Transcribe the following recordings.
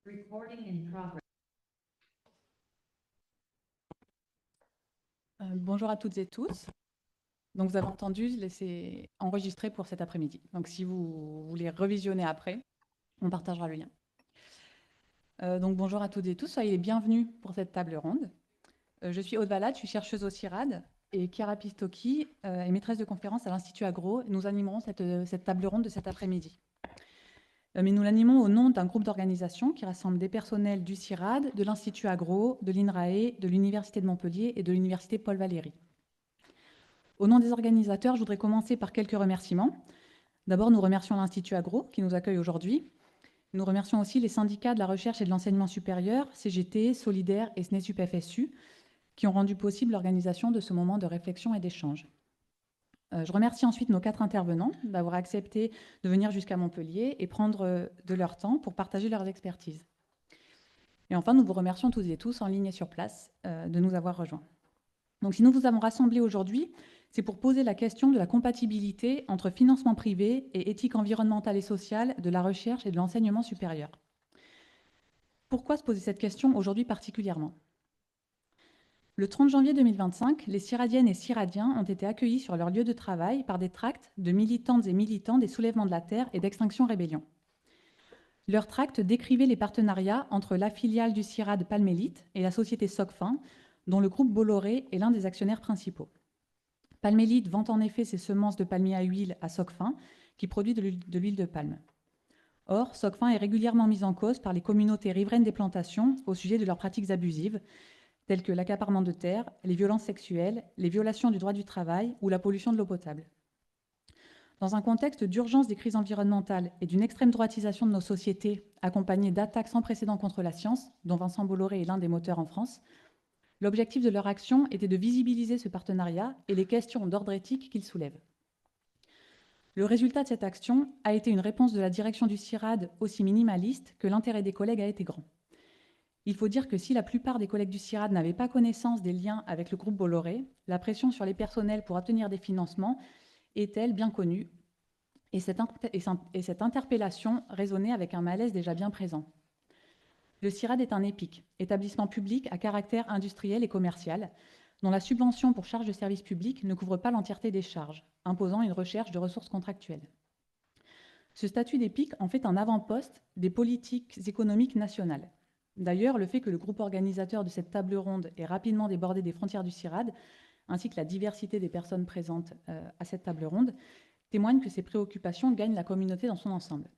Recording in progress. Bonjour à toutes et tous. Donc, vous avez entendu, c'est enregistré pour cet après-midi. Donc, si vous voulez revisionner après, on partagera le lien. Donc, bonjour à toutes et tous. Soyez les bienvenus pour cette table ronde. Je suis Aude Valade, je suis chercheuse au CIRAD et Chiara Pistocchi est maîtresse de conférence à l'Institut Agro. Nous animerons cette table ronde de cet après-midi. Mais nous l'animons au nom d'un groupe d'organisations qui rassemble des personnels du CIRAD, de l'Institut Agro, de l'INRAE, de l'Université de Montpellier et de l'Université Paul Valéry. Au nom des organisateurs, je voudrais commencer par quelques remerciements. D'abord, nous remercions l'Institut Agro qui nous accueille aujourd'hui. Nous remercions aussi les syndicats de la recherche et de l'enseignement supérieur, CGT, Solidaire et SNESUP-FSU, qui ont rendu possible l'organisation de ce moment de réflexion et d'échange. Je remercie ensuite nos 4 intervenants d'avoir accepté de venir jusqu'à Montpellier et prendre de leur temps pour partager leurs expertises. Et enfin, nous vous remercions toutes et tous en ligne et sur place de nous avoir rejoints. Donc, si nous vous avons rassemblés aujourd'hui, c'est pour poser la question de la compatibilité entre financement privé et éthique environnementale et sociale de la recherche et de l'enseignement supérieur. Pourquoi se poser cette question aujourd'hui particulièrement? Le 30 janvier 2025, les CIRADiennes et CIRADiens ont été accueillis sur leur lieu de travail par des tracts de militantes et militants des soulèvements de la Terre et d'Extinction Rébellion. Leurs tracts décrivaient les partenariats entre la filiale du CIRAD Palmélite et la société Socfin, dont le groupe Bolloré est l'un des actionnaires principaux. Palmélite vend en effet ses semences de palmier à huile à Socfin, qui produit de l'huile de palme. Or, Socfin est régulièrement mise en cause par les communautés riveraines des plantations au sujet de leurs pratiques abusives, telles que l'accaparement de terres, les violences sexuelles, les violations du droit du travail ou la pollution de l'eau potable. Dans un contexte d'urgence des crises environnementales et d'une extrême droitisation de nos sociétés, accompagnée d'attaques sans précédent contre la science, dont Vincent Bolloré est l'un des moteurs en France, l'objectif de leur action était de visibiliser ce partenariat et les questions d'ordre éthique qu'il soulève. Le résultat de cette action a été une réponse de la direction du CIRAD aussi minimaliste que l'intérêt des collègues a été grand. Il faut dire que si la plupart des collègues du CIRAD n'avaient pas connaissance des liens avec le groupe Bolloré, la pression sur les personnels pour obtenir des financements est-elle bien connue, et cette interpellation résonnait avec un malaise déjà bien présent. Le CIRAD est un EPIC, établissement public à caractère industriel et commercial, dont la subvention pour charges de service public ne couvre pas l'entièreté des charges, imposant une recherche de ressources contractuelles. Ce statut d'EPIC en fait un avant-poste des politiques économiques nationales. D'ailleurs, le fait que le groupe organisateur de cette table ronde ait rapidement débordé des frontières du CIRAD, ainsi que la diversité des personnes présentes à cette table ronde, témoignent que ces préoccupations gagnent la communauté dans son ensemble.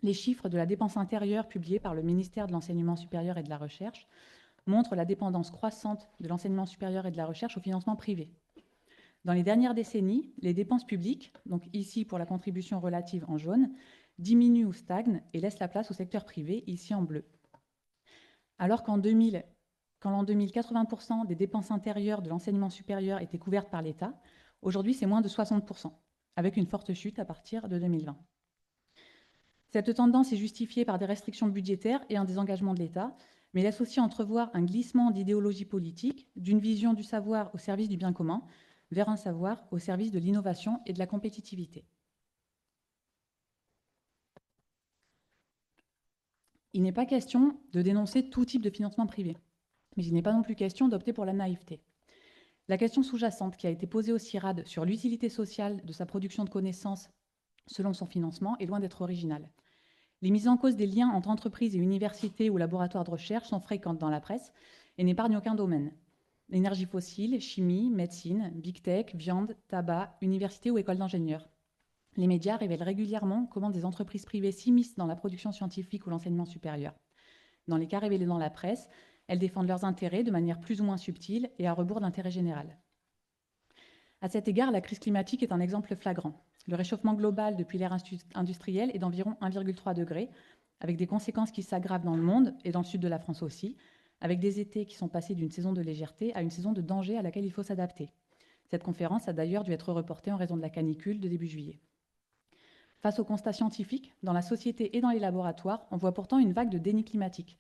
Les chiffres de la dépense intérieure publiés par le ministère de l'Enseignement supérieur et de la Recherche montrent la dépendance croissante de l'enseignement supérieur et de la recherche au financement privé. Dans les dernières décennies, les dépenses publiques, donc ici pour la contribution relative en jaune, diminuent ou stagnent et laissent la place au secteur privé, ici en bleu. Alors qu'en 2000, 80% des dépenses intérieures de l'enseignement supérieur étaient couvertes par l'État, aujourd'hui c'est moins de 60%, avec une forte chute à partir de 2020. Cette tendance est justifiée par des restrictions budgétaires et un désengagement de l'État, mais laisse aussi entrevoir un glissement d'idéologie politique, d'une vision du savoir au service du bien commun, vers un savoir au service de l'innovation et de la compétitivité. Il n'est pas question de dénoncer tout type de financement privé, mais il n'est pas non plus question d'opter pour la naïveté. La question sous-jacente qui a été posée au CIRAD sur l'utilité sociale de sa production de connaissances selon son financement est loin d'être originale. Les mises en cause des liens entre entreprises et universités ou laboratoires de recherche sont fréquentes dans la presse et n'épargnent aucun domaine. Énergie fossile, chimie, médecine, big tech, viande, tabac, université ou école d'ingénieurs. Les médias révèlent régulièrement comment des entreprises privées s'immiscent dans la production scientifique ou l'enseignement supérieur. Dans les cas révélés dans la presse, elles défendent leurs intérêts de manière plus ou moins subtile et à rebours de l'intérêt général. À cet égard, la crise climatique est un exemple flagrant. Le réchauffement global depuis l'ère industrielle est d'environ 1,3 degré, avec des conséquences qui s'aggravent dans le monde et dans le sud de la France aussi, avec des étés qui sont passés d'une saison de légèreté à une saison de danger à laquelle il faut s'adapter. Cette conférence a d'ailleurs dû être reportée en raison de la canicule de début juillet. Face aux constats scientifiques, dans la société et dans les laboratoires, on voit pourtant une vague de déni climatique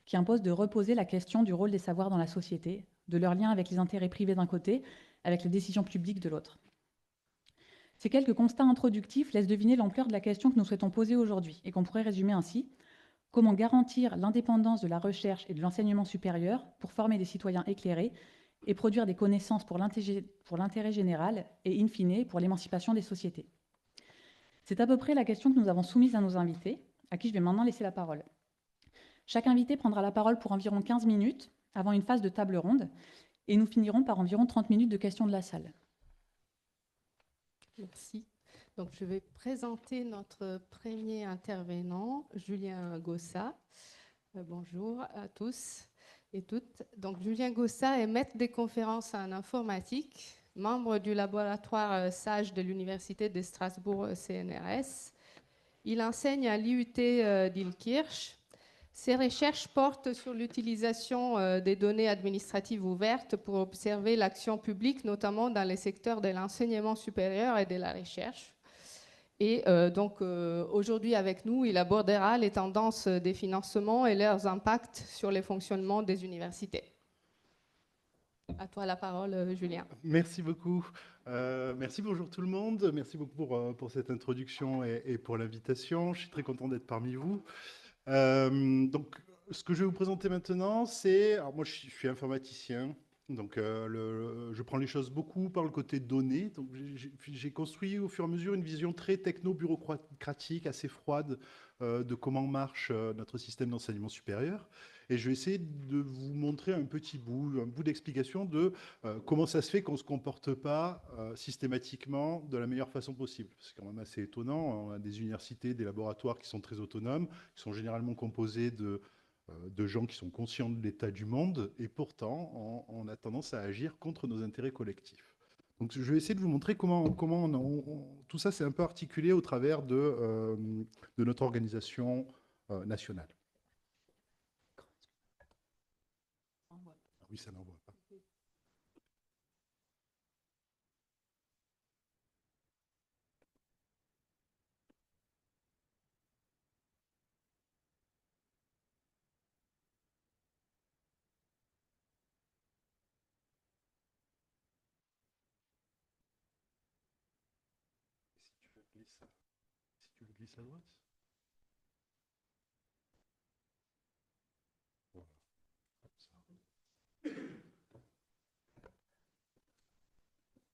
qui impose de reposer la question du rôle des savoirs dans la société, de leur lien avec les intérêts privés d'un côté, avec les décisions publiques de l'autre. Ces quelques constats introductifs laissent deviner l'ampleur de la question que nous souhaitons poser aujourd'hui et qu'on pourrait résumer ainsi. Comment garantir l'indépendance de la recherche et de l'enseignement supérieur pour former des citoyens éclairés et produire des connaissances pour l'intérêt général et, in fine, pour l'émancipation des sociétés? C'est à peu près la question que nous avons soumise à nos invités, à qui je vais maintenant laisser la parole. Chaque invité prendra la parole pour environ 15 minutes avant une phase de table ronde et nous finirons par environ 30 minutes de questions de la salle. Merci. Donc, je vais présenter notre premier intervenant, Julien Gossa. Bonjour à tous et toutes. Donc, Julien Gossa est maître des conférences en informatique, membre du laboratoire SAGE de l'Université de Strasbourg CNRS. Il enseigne à l'IUT d'Illkirch. Ses recherches portent sur l'utilisation des données administratives ouvertes pour observer l'action publique, notamment dans les secteurs de l'enseignement supérieur et de la recherche. Et aujourd'hui avec nous, il abordera les tendances des financements et leurs impacts sur les fonctionnements des universités. À toi la parole, Julien. Merci beaucoup. Merci, bonjour tout le monde. Merci beaucoup pour cette introduction et pour l'invitation. Je suis très content d'être parmi vous. Donc, ce que je vais vous présenter maintenant, c'est... Alors moi, je suis informaticien, donc je prends les choses beaucoup par le côté données. Donc, j'ai construit au fur et à mesure une vision très techno-bureaucratique, assez froide de comment marche notre système d'enseignement supérieur. Et je vais essayer de vous montrer un bout d'explication de comment ça se fait qu'on ne se comporte pas systématiquement de la meilleure façon possible. C'est quand même assez étonnant. On a des universités, des laboratoires qui sont très autonomes, qui sont généralement composés de gens qui sont conscients de l'état du monde, et pourtant, on a tendance à agir contre nos intérêts collectifs. Donc, je vais essayer de vous montrer comment tout ça s'est un peu articulé au travers de notre organisation nationale. Oui, ça n'envoie pas. Si tu le glisses à droite. Voilà.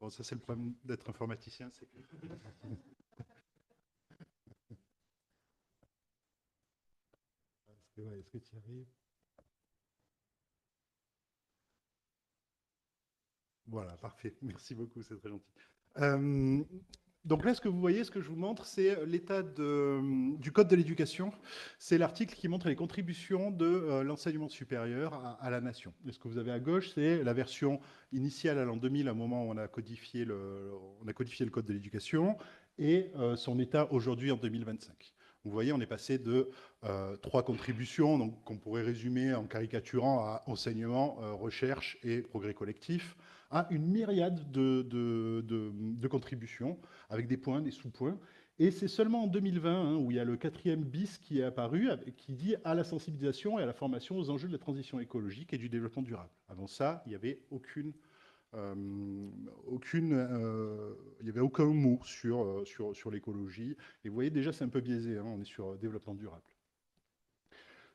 Bon, ça c'est le problème d'être informaticien, c'est que... Est-ce que tu y arrives? Voilà, parfait. Merci beaucoup, c'est très gentil. Donc là, ce que vous voyez, ce que je vous montre, c'est l'état du Code de l'éducation. C'est l'article qui montre les contributions de l'enseignement supérieur à la nation. Et ce que vous avez à gauche, c'est la version initiale à l'an 2000, au moment où on a codifié le Code de l'éducation, et son état aujourd'hui en 2025. Vous voyez, on est passé de 3 contributions, donc qu'on pourrait résumer en caricaturant à enseignement, recherche et progrès collectif, à une myriade de contributions, avec des points, des sous-points. Et c'est seulement en 2020, où il y a le 4e bis qui est apparu, qui dit à la sensibilisation et à la formation aux enjeux de la transition écologique et du développement durable. Avant ça, il n'y avait il y avait aucun mot sur l'écologie. Et vous voyez, déjà, c'est un peu biaisé, on est sur développement durable.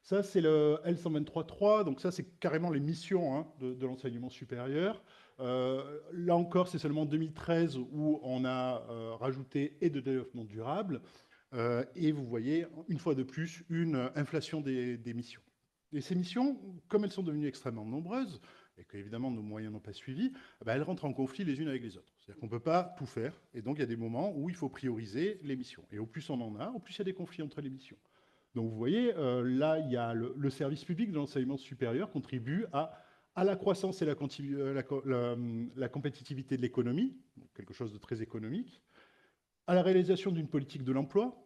Ça, c'est le L123.3, donc ça, c'est carrément les missions de l'enseignement supérieur. Là encore, c'est seulement en 2013 où on a rajouté et de développement durable. Et vous voyez, une fois de plus, une inflation des missions. Et ces missions, comme elles sont devenues extrêmement nombreuses, et qu'évidemment nos moyens n'ont pas suivi, elles rentrent en conflit les unes avec les autres. C'est-à-dire qu'on ne peut pas tout faire, et donc il y a des moments où il faut prioriser les missions. Et au plus on en a, au plus il y a des conflits entre les missions. Donc vous voyez, là, il y a le service public de l'enseignement supérieur contribue à la croissance et la compétitivité de l'économie, quelque chose de très économique, à la réalisation d'une politique de l'emploi,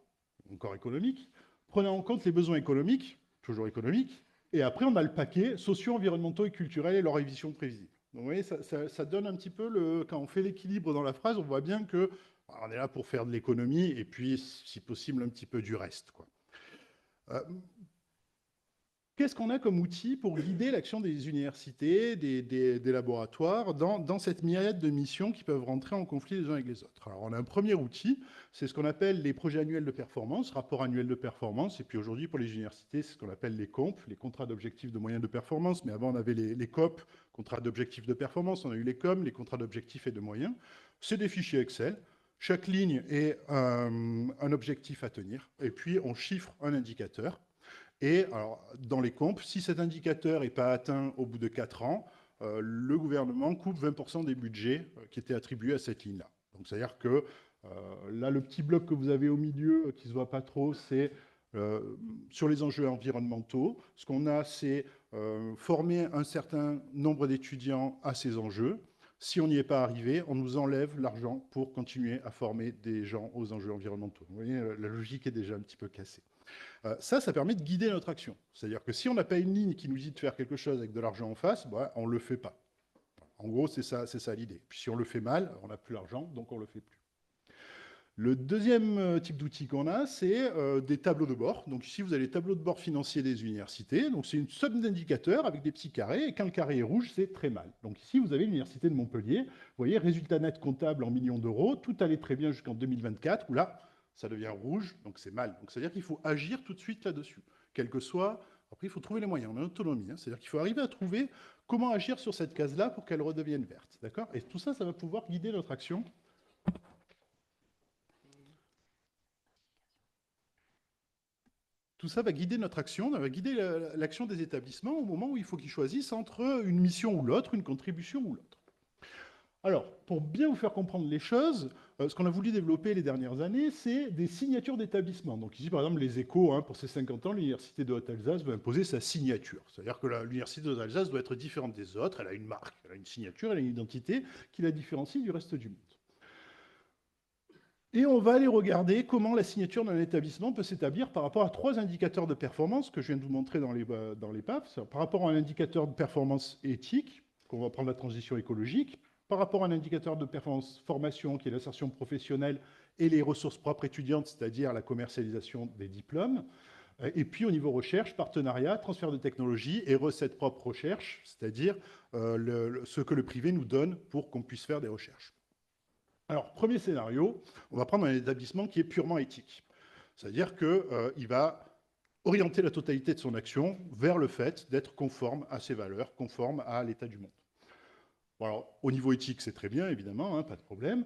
encore économique, prenant en compte les besoins économiques, toujours économiques, et après on a le paquet socio-environnementaux et culturels et leur révision prévisible. Donc vous voyez, ça donne un petit peu, quand on fait l'équilibre dans la phrase, on voit bien que on est là pour faire de l'économie et puis, si possible, un petit peu du reste, quoi. qu'est-ce qu'on a comme outil pour guider l'action des universités, des laboratoires dans cette myriade de missions qui peuvent rentrer en conflit les uns avec les autres? Alors, on a un premier outil, c'est ce qu'on appelle les projets annuels de performance, rapport annuel de performance, et puis aujourd'hui, pour les universités, c'est ce qu'on appelle les COMP, les contrats d'objectifs de moyens de performance, mais avant, on avait les COP, contrats d'objectifs de performance, on a eu les COM, les contrats d'objectifs et de moyens. C'est des fichiers Excel. Chaque ligne est un objectif à tenir, et puis on chiffre un indicateur. Et alors, dans les comptes, si cet indicateur n'est pas atteint au bout de 4 ans, le gouvernement coupe 20% des budgets qui étaient attribués à cette ligne-là. Donc, c'est-à-dire que là, le petit bloc que vous avez au milieu, qui ne se voit pas trop, c'est sur les enjeux environnementaux. Ce qu'on a, c'est former un certain nombre d'étudiants à ces enjeux. Si on n'y est pas arrivé, on nous enlève l'argent pour continuer à former des gens aux enjeux environnementaux. Vous voyez, la logique est déjà un petit peu cassée. Ça permet de guider notre action. C'est-à-dire que si on n'a pas une ligne qui nous dit de faire quelque chose avec de l'argent en face, bah, on ne le fait pas. En gros, c'est ça l'idée. Puis si on le fait mal, on n'a plus l'argent, donc on ne le fait plus. Le deuxième type d'outil qu'on a, c'est des tableaux de bord. Donc ici, vous avez les tableaux de bord financiers des universités. Donc c'est une somme d'indicateurs avec des petits carrés. Et quand le carré est rouge, c'est très mal. Donc ici, vous avez l'université de Montpellier. Vous voyez, résultat net comptable en millions d'euros. Tout allait très bien jusqu'en 2024, où là, ça devient rouge, donc c'est mal. Donc c'est-à-dire qu'il faut agir tout de suite là-dessus. Quel que soit... Après, il faut trouver les moyens. On a autonomie. Hein. C'est-à-dire qu'il faut arriver à trouver comment agir sur cette case-là pour qu'elle redevienne verte. D'accord? Et tout ça, ça va pouvoir guider notre action. Tout ça va guider notre action, va guider l'action des établissements au moment où il faut qu'ils choisissent entre une mission ou l'autre, une contribution ou l'autre. Alors, pour bien vous faire comprendre les choses, ce qu'on a voulu développer les dernières années, c'est des signatures d'établissement. Donc ici, par exemple, les Échos, hein, pour ses 50 ans, l'Université de Haute-Alsace va imposer sa signature. C'est-à-dire que l'Université de Haute-Alsace doit être différente des autres, elle a une marque, elle a une signature, elle a une identité qui la différencie du reste du monde. Et on va aller regarder comment la signature d'un établissement peut s'établir par rapport à 3 indicateurs de performance que je viens de vous montrer dans les PAF. Par rapport à un indicateur de performance éthique, qu'on va prendre la transition écologique, par rapport à un indicateur de performance formation, qui est l'insertion professionnelle et les ressources propres étudiantes, c'est-à-dire la commercialisation des diplômes. Et puis au niveau recherche, partenariat, transfert de technologie et recettes propres recherche, c'est-à-dire ce que le privé nous donne pour qu'on puisse faire des recherches. Alors, premier scénario, on va prendre un établissement qui est purement éthique. C'est-à-dire qu'il va orienter la totalité de son action vers le fait d'être conforme à ses valeurs, conforme à l'état du monde. Bon, alors, au niveau éthique, c'est très bien, évidemment, hein, pas de problème.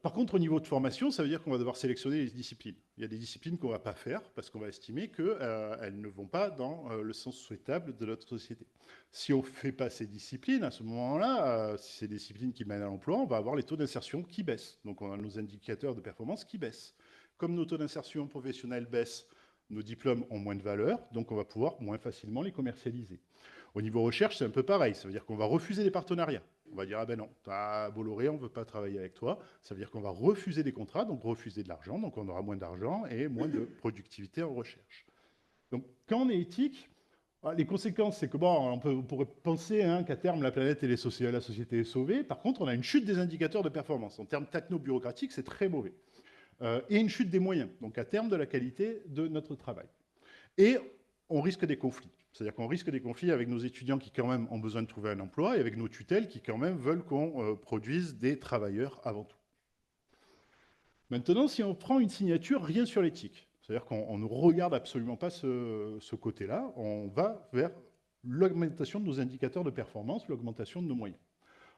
Par contre, au niveau de formation, ça veut dire qu'on va devoir sélectionner les disciplines. Il y a des disciplines qu'on ne va pas faire parce qu'on va estimer qu'elles ne vont pas dans le sens souhaitable de notre société. Si on ne fait pas ces disciplines, à ce moment-là, si c'est des disciplines qui mènent à l'emploi, on va avoir les taux d'insertion qui baissent. Donc on a nos indicateurs de performance qui baissent. Comme nos taux d'insertion professionnelle baissent, nos diplômes ont moins de valeur, donc on va pouvoir moins facilement les commercialiser. Au niveau recherche, c'est un peu pareil. Ça veut dire qu'on va refuser des partenariats. On va dire, ah ben non, t'as Bolloré, on ne veut pas travailler avec toi. Ça veut dire qu'on va refuser des contrats, donc refuser de l'argent, donc on aura moins d'argent et moins de productivité en recherche. Donc quand on est éthique, les conséquences, c'est que bon, on pourrait penser hein, qu'à terme, la planète et la société est sauvée. Par contre, on a une chute des indicateurs de performance. En termes techno-bureaucratiques, c'est très mauvais. Et une chute des moyens, donc à terme de la qualité de notre travail. Et on risque des conflits. C'est-à-dire qu'on risque des conflits avec nos étudiants qui quand même ont besoin de trouver un emploi et avec nos tutelles qui quand même veulent qu'on produise des travailleurs avant tout. Maintenant, si on prend une signature rien sur l'éthique, c'est-à-dire qu'on ne regarde absolument pas ce côté-là, on va vers l'augmentation de nos indicateurs de performance, l'augmentation de nos moyens.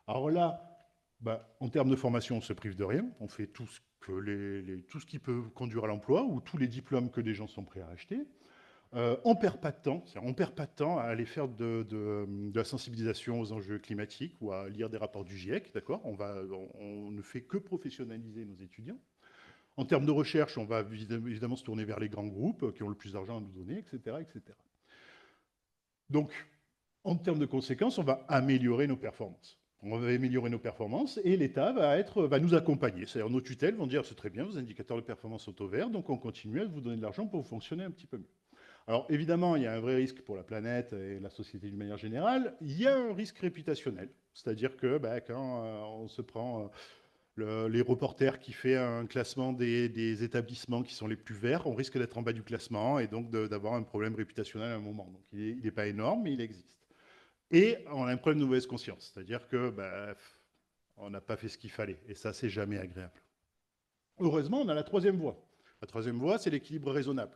Alors là, en termes de formation, on se prive de rien. On fait tout ce qui peut conduire à l'emploi ou tous les diplômes que des gens sont prêts à acheter. On ne perd pas de temps. On perd pas de temps à aller faire de la sensibilisation aux enjeux climatiques ou à lire des rapports du GIEC. D'accord, on ne fait que professionnaliser nos étudiants. En termes de recherche, on va évidemment se tourner vers les grands groupes qui ont le plus d'argent à nous donner, etc., etc. Donc, en termes de conséquences, on va améliorer nos performances. On va améliorer nos performances et l'État va nous accompagner. C'est-à-dire nos tutelles vont dire c'est très bien, vos indicateurs de performance sont au vert, donc on continue à vous donner de l'argent pour vous fonctionner un petit peu mieux. Alors évidemment, il y a un vrai risque pour la planète et la société d'une manière générale. Il y a un risque réputationnel, c'est-à-dire que quand on se prend les reporters qui fait un classement des établissements qui sont les plus verts, on risque d'être en bas du classement et donc d'avoir un problème réputationnel à un moment. Donc il n'est pas énorme, mais il existe. Et on a un problème de mauvaise conscience, c'est-à-dire que on n'a pas fait ce qu'il fallait, et ça, c'est jamais agréable. Heureusement, on a la troisième voie. La troisième voie, c'est l'équilibre raisonnable.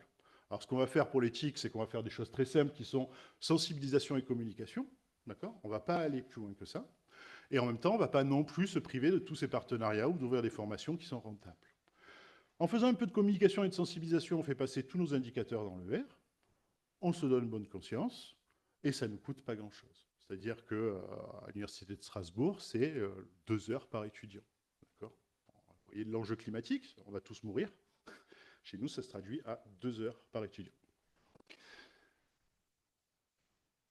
Alors, ce qu'on va faire pour l'éthique, c'est qu'on va faire des choses très simples qui sont sensibilisation et communication. D'accord ? On ne va pas aller plus loin que ça. Et en même temps, on ne va pas non plus se priver de tous ces partenariats ou d'ouvrir des formations qui sont rentables. En faisant un peu de communication et de sensibilisation, on fait passer tous nos indicateurs dans le vert, on se donne bonne conscience, et ça ne nous coûte pas grand-chose. C'est-à-dire qu'à l'Université de Strasbourg, c'est 2 heures par étudiant. D'accord ? Vous voyez l'enjeu climatique, on va tous mourir. Chez nous, ça se traduit à 2 heures par étudiant.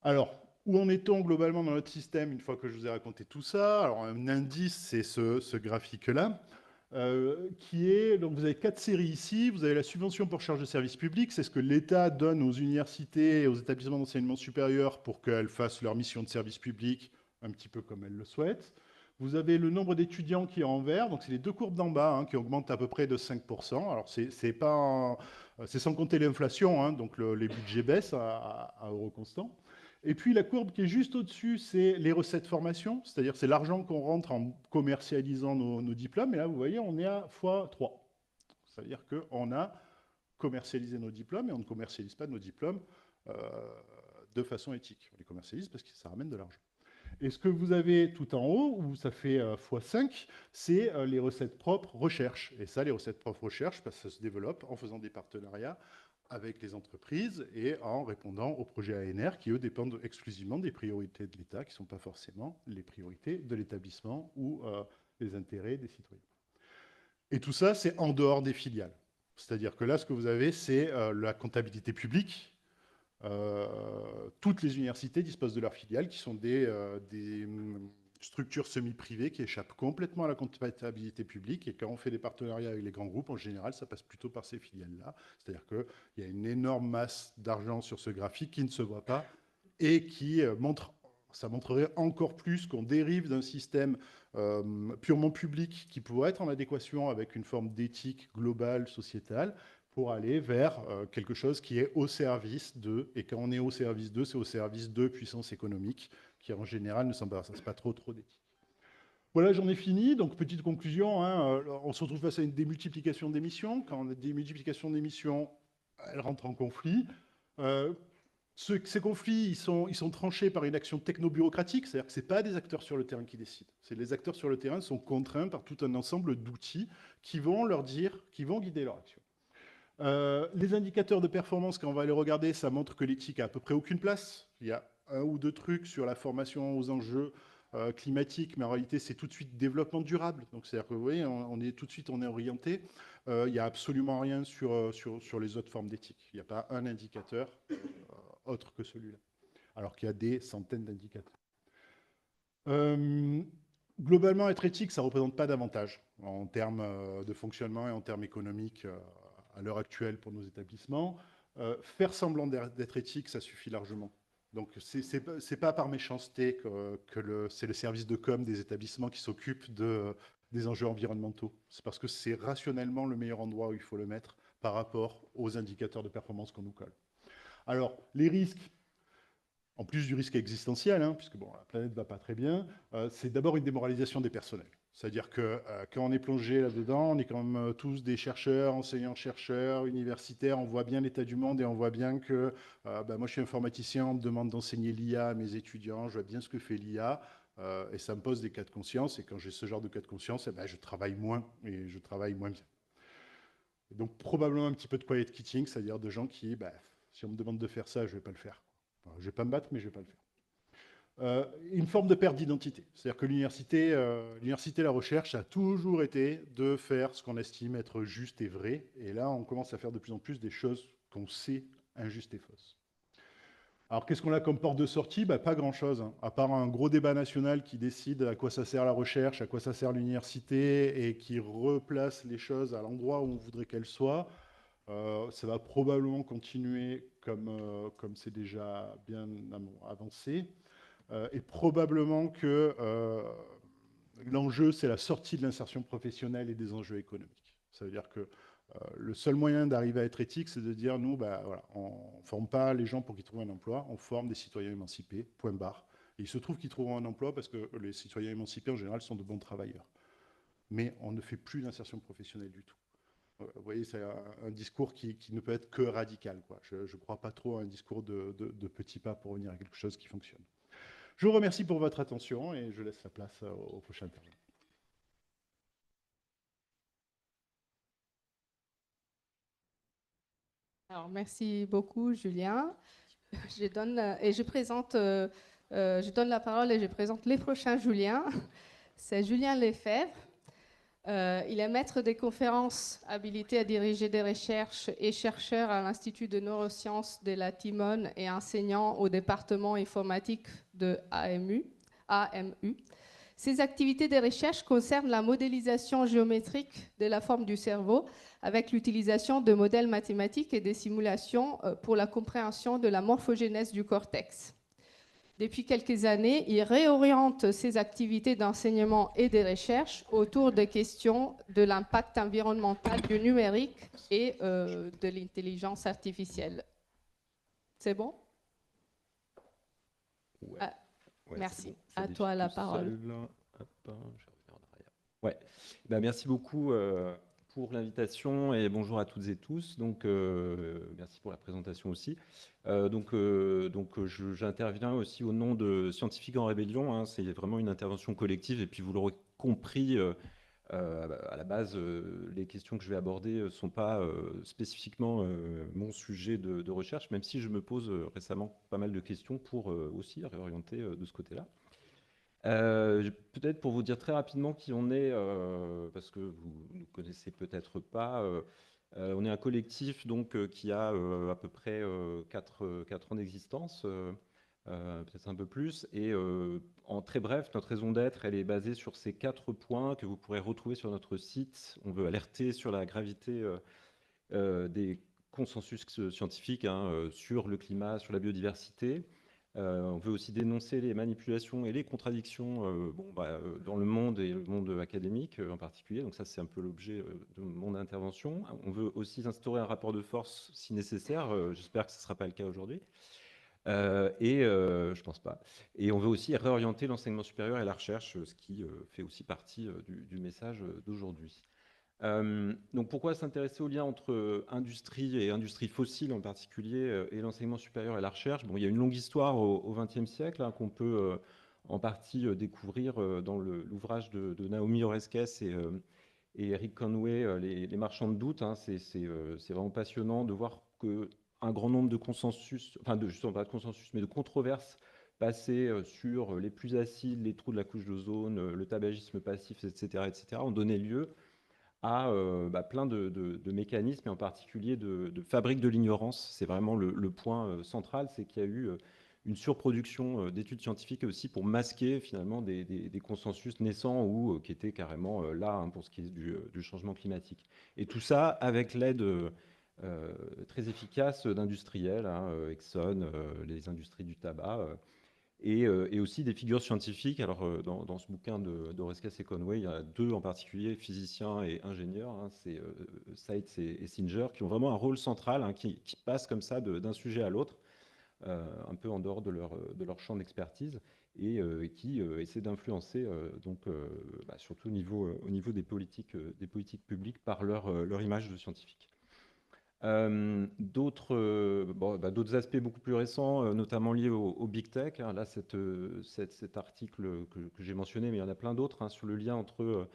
Alors, où en est-on globalement dans notre système une fois que je vous ai raconté tout ça? Alors, un indice, c'est ce graphique-là, qui est, donc vous avez 4 séries ici, vous avez la subvention pour charge de service public, c'est ce que l'État donne aux universités et aux établissements d'enseignement supérieur pour qu'elles fassent leur mission de service public un petit peu comme elles le souhaitent. Vous avez le nombre d'étudiants qui est en vert, donc c'est les deux courbes d'en bas qui augmentent à peu près de 5%. Alors c'est pas, c'est sans compter l'inflation, donc les budgets baissent à euro constant. Et puis la courbe qui est juste au-dessus, c'est les recettes formation, c'est-à-dire c'est l'argent qu'on rentre en commercialisant nos diplômes. Et là, vous voyez, on est à x3. C'est-à-dire qu'on a commercialisé nos diplômes et on ne commercialise pas nos diplômes de façon éthique. On les commercialise parce que ça ramène de l'argent. Et ce que vous avez tout en haut, où ça fait x5, c'est les recettes propres recherche. Et ça, les recettes propres recherche, parce que ça se développe en faisant des partenariats avec les entreprises et en répondant aux projets ANR qui, eux, dépendent exclusivement des priorités de l'État, qui ne sont pas forcément les priorités de l'établissement ou les intérêts des citoyens. Et tout ça, c'est en dehors des filiales. C'est-à-dire que là, ce que vous avez, c'est la comptabilité publique. Toutes les universités disposent de leurs filiales, qui sont des structures semi-privées qui échappent complètement à la comptabilité publique. Et quand on fait des partenariats avec les grands groupes, en général, ça passe plutôt par ces filiales-là. C'est-à-dire qu'il y a une énorme masse d'argent sur ce graphique qui ne se voit pas et qui ça montrerait encore plus qu'on dérive d'un système purement public qui pourrait être en adéquation avec une forme d'éthique globale, sociétale, pour aller vers quelque chose qui est au service d'eux. Et quand on est au service d'eux, c'est au service de puissance économique, qui en général ne s'embarrassent pas trop d'éthique. Voilà, j'en ai fini. Donc, petite conclusion, on se retrouve face à une démultiplication d'émissions. Quand on a des multiplications d'émissions, elles rentrent en conflit. Ces conflits, ils sont tranchés par une action techno-bureaucratique, c'est-à-dire que ce n'est pas des acteurs sur le terrain qui décident. Les acteurs sur le terrain sont contraints par tout un ensemble d'outils qui vont leur dire, qui vont guider leur action. Les indicateurs de performance, quand on va les regarder, ça montre que l'éthique a à peu près aucune place. Il y a un ou deux trucs sur la formation aux enjeux climatiques, mais en réalité, c'est tout de suite développement durable. Donc, c'est-à-dire que vous voyez, tout de suite, on est orienté. Il n'y a absolument rien sur les autres formes d'éthique. Il n'y a pas un indicateur autre que celui-là, alors qu'il y a des centaines d'indicateurs. Globalement, être éthique, ça ne représente pas d'avantage en termes de fonctionnement et en termes économiques à l'heure actuelle pour nos établissements. Faire semblant d'être éthique, ça suffit largement. Donc, ce n'est pas par méchanceté que c'est le service de com des établissements qui s'occupe des enjeux environnementaux. C'est parce que c'est rationnellement le meilleur endroit où il faut le mettre par rapport aux indicateurs de performance qu'on nous colle. Alors, les risques, en plus du risque existentiel, puisque bon, la planète ne va pas très bien, c'est d'abord une démoralisation des personnels. C'est-à-dire que quand on est plongé là-dedans, on est quand même tous des chercheurs, enseignants-chercheurs, universitaires, on voit bien l'état du monde et on voit bien que moi je suis informaticien, on me demande d'enseigner l'IA à mes étudiants, je vois bien ce que fait l'IA et ça me pose des cas de conscience et quand j'ai ce genre de cas de conscience, je travaille moins et je travaille moins bien. Et donc probablement un petit peu de quiet quitting, c'est-à-dire de gens qui, si on me demande de faire ça, je ne vais pas le faire. Enfin, je ne vais pas me battre, mais je ne vais pas le faire. Une forme de perte d'identité. C'est-à-dire que l'université, la recherche, a toujours été de faire ce qu'on estime être juste et vrai. Et là, on commence à faire de plus en plus des choses qu'on sait injustes et fausses. Alors, qu'est-ce qu'on a comme porte de sortie? Pas grand-chose, à part un gros débat national qui décide à quoi ça sert la recherche, à quoi ça sert l'université, et qui replace les choses à l'endroit où on voudrait qu'elles soient. Ça va probablement continuer comme c'est déjà bien avancé. Et probablement que l'enjeu, c'est la sortie de l'insertion professionnelle et des enjeux économiques. Ça veut dire que le seul moyen d'arriver à être éthique, c'est de dire, nous, bah, voilà, on ne forme pas les gens pour qu'ils trouvent un emploi, on forme des citoyens émancipés, point barre. Et il se trouve qu'ils trouveront un emploi parce que les citoyens émancipés, en général, sont de bons travailleurs. Mais on ne fait plus d'insertion professionnelle du tout. Vous voyez, c'est un discours qui ne peut être que radical, quoi. Je ne crois pas trop à un discours de petits pas pour venir à quelque chose qui fonctionne. Je vous remercie pour votre attention et je laisse la place au prochain intervenant. Alors, merci beaucoup, Julien. Je donne la parole et je présente les prochains Julien. C'est Julien Lefebvre. Il est maître des conférences, habilité à diriger des recherches et chercheur à l'Institut de neurosciences de la Timone et enseignant au département informatique de AMU. Ses activités de recherche concernent la modélisation géométrique de la forme du cerveau avec l'utilisation de modèles mathématiques et des simulations pour la compréhension de la morphogénèse du cortex. Depuis quelques années, il réoriente ses activités d'enseignement et de recherche autour des questions de l'impact environnemental du numérique et de l'intelligence artificielle. C'est bon? Ouais. Ah, Ouais, merci. c'est bon. Ça À toi la défile tout parole. seul. Hop, je reviens en arrière. Ouais. Ben, merci beaucoup pour l'invitation et bonjour à toutes et tous. Donc, merci pour la présentation aussi. J'interviens aussi au nom de Scientifiques en Rébellion, hein. C'est vraiment une intervention collective et puis vous l'aurez compris, à la base, les questions que je vais aborder ne sont pas spécifiquement mon sujet de recherche, même si je me pose récemment pas mal de questions pour aussi réorienter de ce côté-là. Peut-être pour vous dire très rapidement qui on est, parce que vous ne nous connaissez peut-être pas, on est un collectif donc, qui a à peu près 4 ans d'existence, peut-être un peu plus. Et en très bref, notre raison d'être, elle est basée sur ces 4 points que vous pourrez retrouver sur notre site. On veut alerter sur la gravité des consensus scientifiques, hein, sur le climat, sur la biodiversité. On veut aussi dénoncer les manipulations et les contradictions dans le monde et le monde académique en particulier. Donc ça, c'est un peu l'objet de mon intervention. On veut aussi instaurer un rapport de force si nécessaire. J'espère que ce ne sera pas le cas aujourd'hui. Je pense pas. Et on veut aussi réorienter l'enseignement supérieur et la recherche, ce qui fait aussi partie du message d'aujourd'hui. Donc pourquoi s'intéresser au lien entre industrie et industrie fossile en particulier et l'enseignement supérieur et la recherche? Bon, il y a une longue histoire au XXe siècle, hein, qu'on peut en partie découvrir dans l'ouvrage de Naomi Oreskes et Eric Conway, les marchands de doute, hein. C'est vraiment passionnant de voir que un grand nombre de consensus, enfin justement pas de consensus, mais de controverses passées sur les plus acides, les trous de la couche d'ozone, le tabagisme passif, etc., ont donné lieu à plein de mécanismes, et en particulier de fabrique de l'ignorance. C'est vraiment le point central, c'est qu'il y a eu une surproduction d'études scientifiques aussi pour masquer finalement des consensus naissants ou qui étaient carrément là, hein, pour ce qui est du changement climatique. Et tout ça avec l'aide très efficace d'industriels, hein, Exxon, les industries du tabac, et aussi des figures scientifiques. Alors, dans ce bouquin d'Oreskes et Conway, il y a 2 en particulier, physiciens et ingénieurs, hein, c'est Seitz et Singer, qui ont vraiment un rôle central, hein, qui passent comme ça d'un sujet à l'autre, un peu en dehors de leur champ d'expertise, et qui essaient d'influencer, surtout au niveau des politiques publiques par leur image de scientifique. D'autres aspects beaucoup plus récents, notamment liés au Big Tech, hein. Là, cet article que j'ai mentionné, mais il y en a plein d'autres, hein, sur le lien entre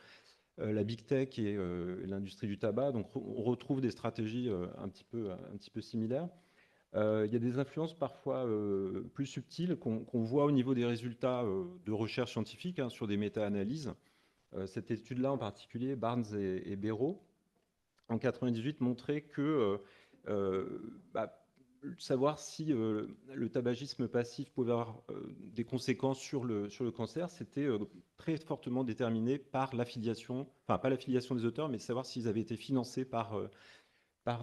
la Big Tech et l'industrie du tabac. Donc, on retrouve des stratégies un petit peu similaires. Il y a des influences parfois plus subtiles qu'on voit au niveau des résultats de recherche scientifique, hein, sur des méta-analyses. Cette étude-là en particulier, Barnes et Béraud, en 98, montrait que savoir si le tabagisme passif pouvait avoir des conséquences sur le cancer, c'était très fortement déterminé par l'affiliation, enfin pas l'affiliation des auteurs, mais savoir s'ils avaient été financés par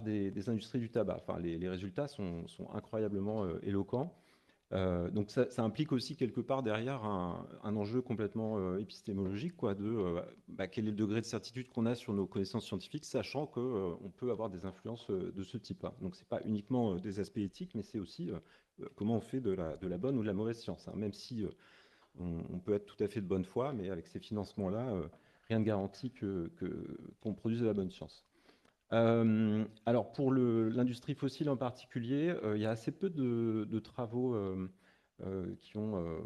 des industries du tabac. Enfin, les résultats sont incroyablement éloquents. Donc ça implique aussi quelque part derrière un enjeu complètement épistémologique, quoi, de quel est le degré de certitude qu'on a sur nos connaissances scientifiques, sachant qu'on peut avoir des influences de ce type-là. Donc c'est pas uniquement des aspects éthiques, mais c'est aussi comment on fait de la bonne ou de la mauvaise science, hein, même si on peut être tout à fait de bonne foi, mais avec ces financements-là, rien ne garantit qu'on produise de la bonne science. Alors pour l'industrie fossile en particulier, il y a assez peu de travaux qui ont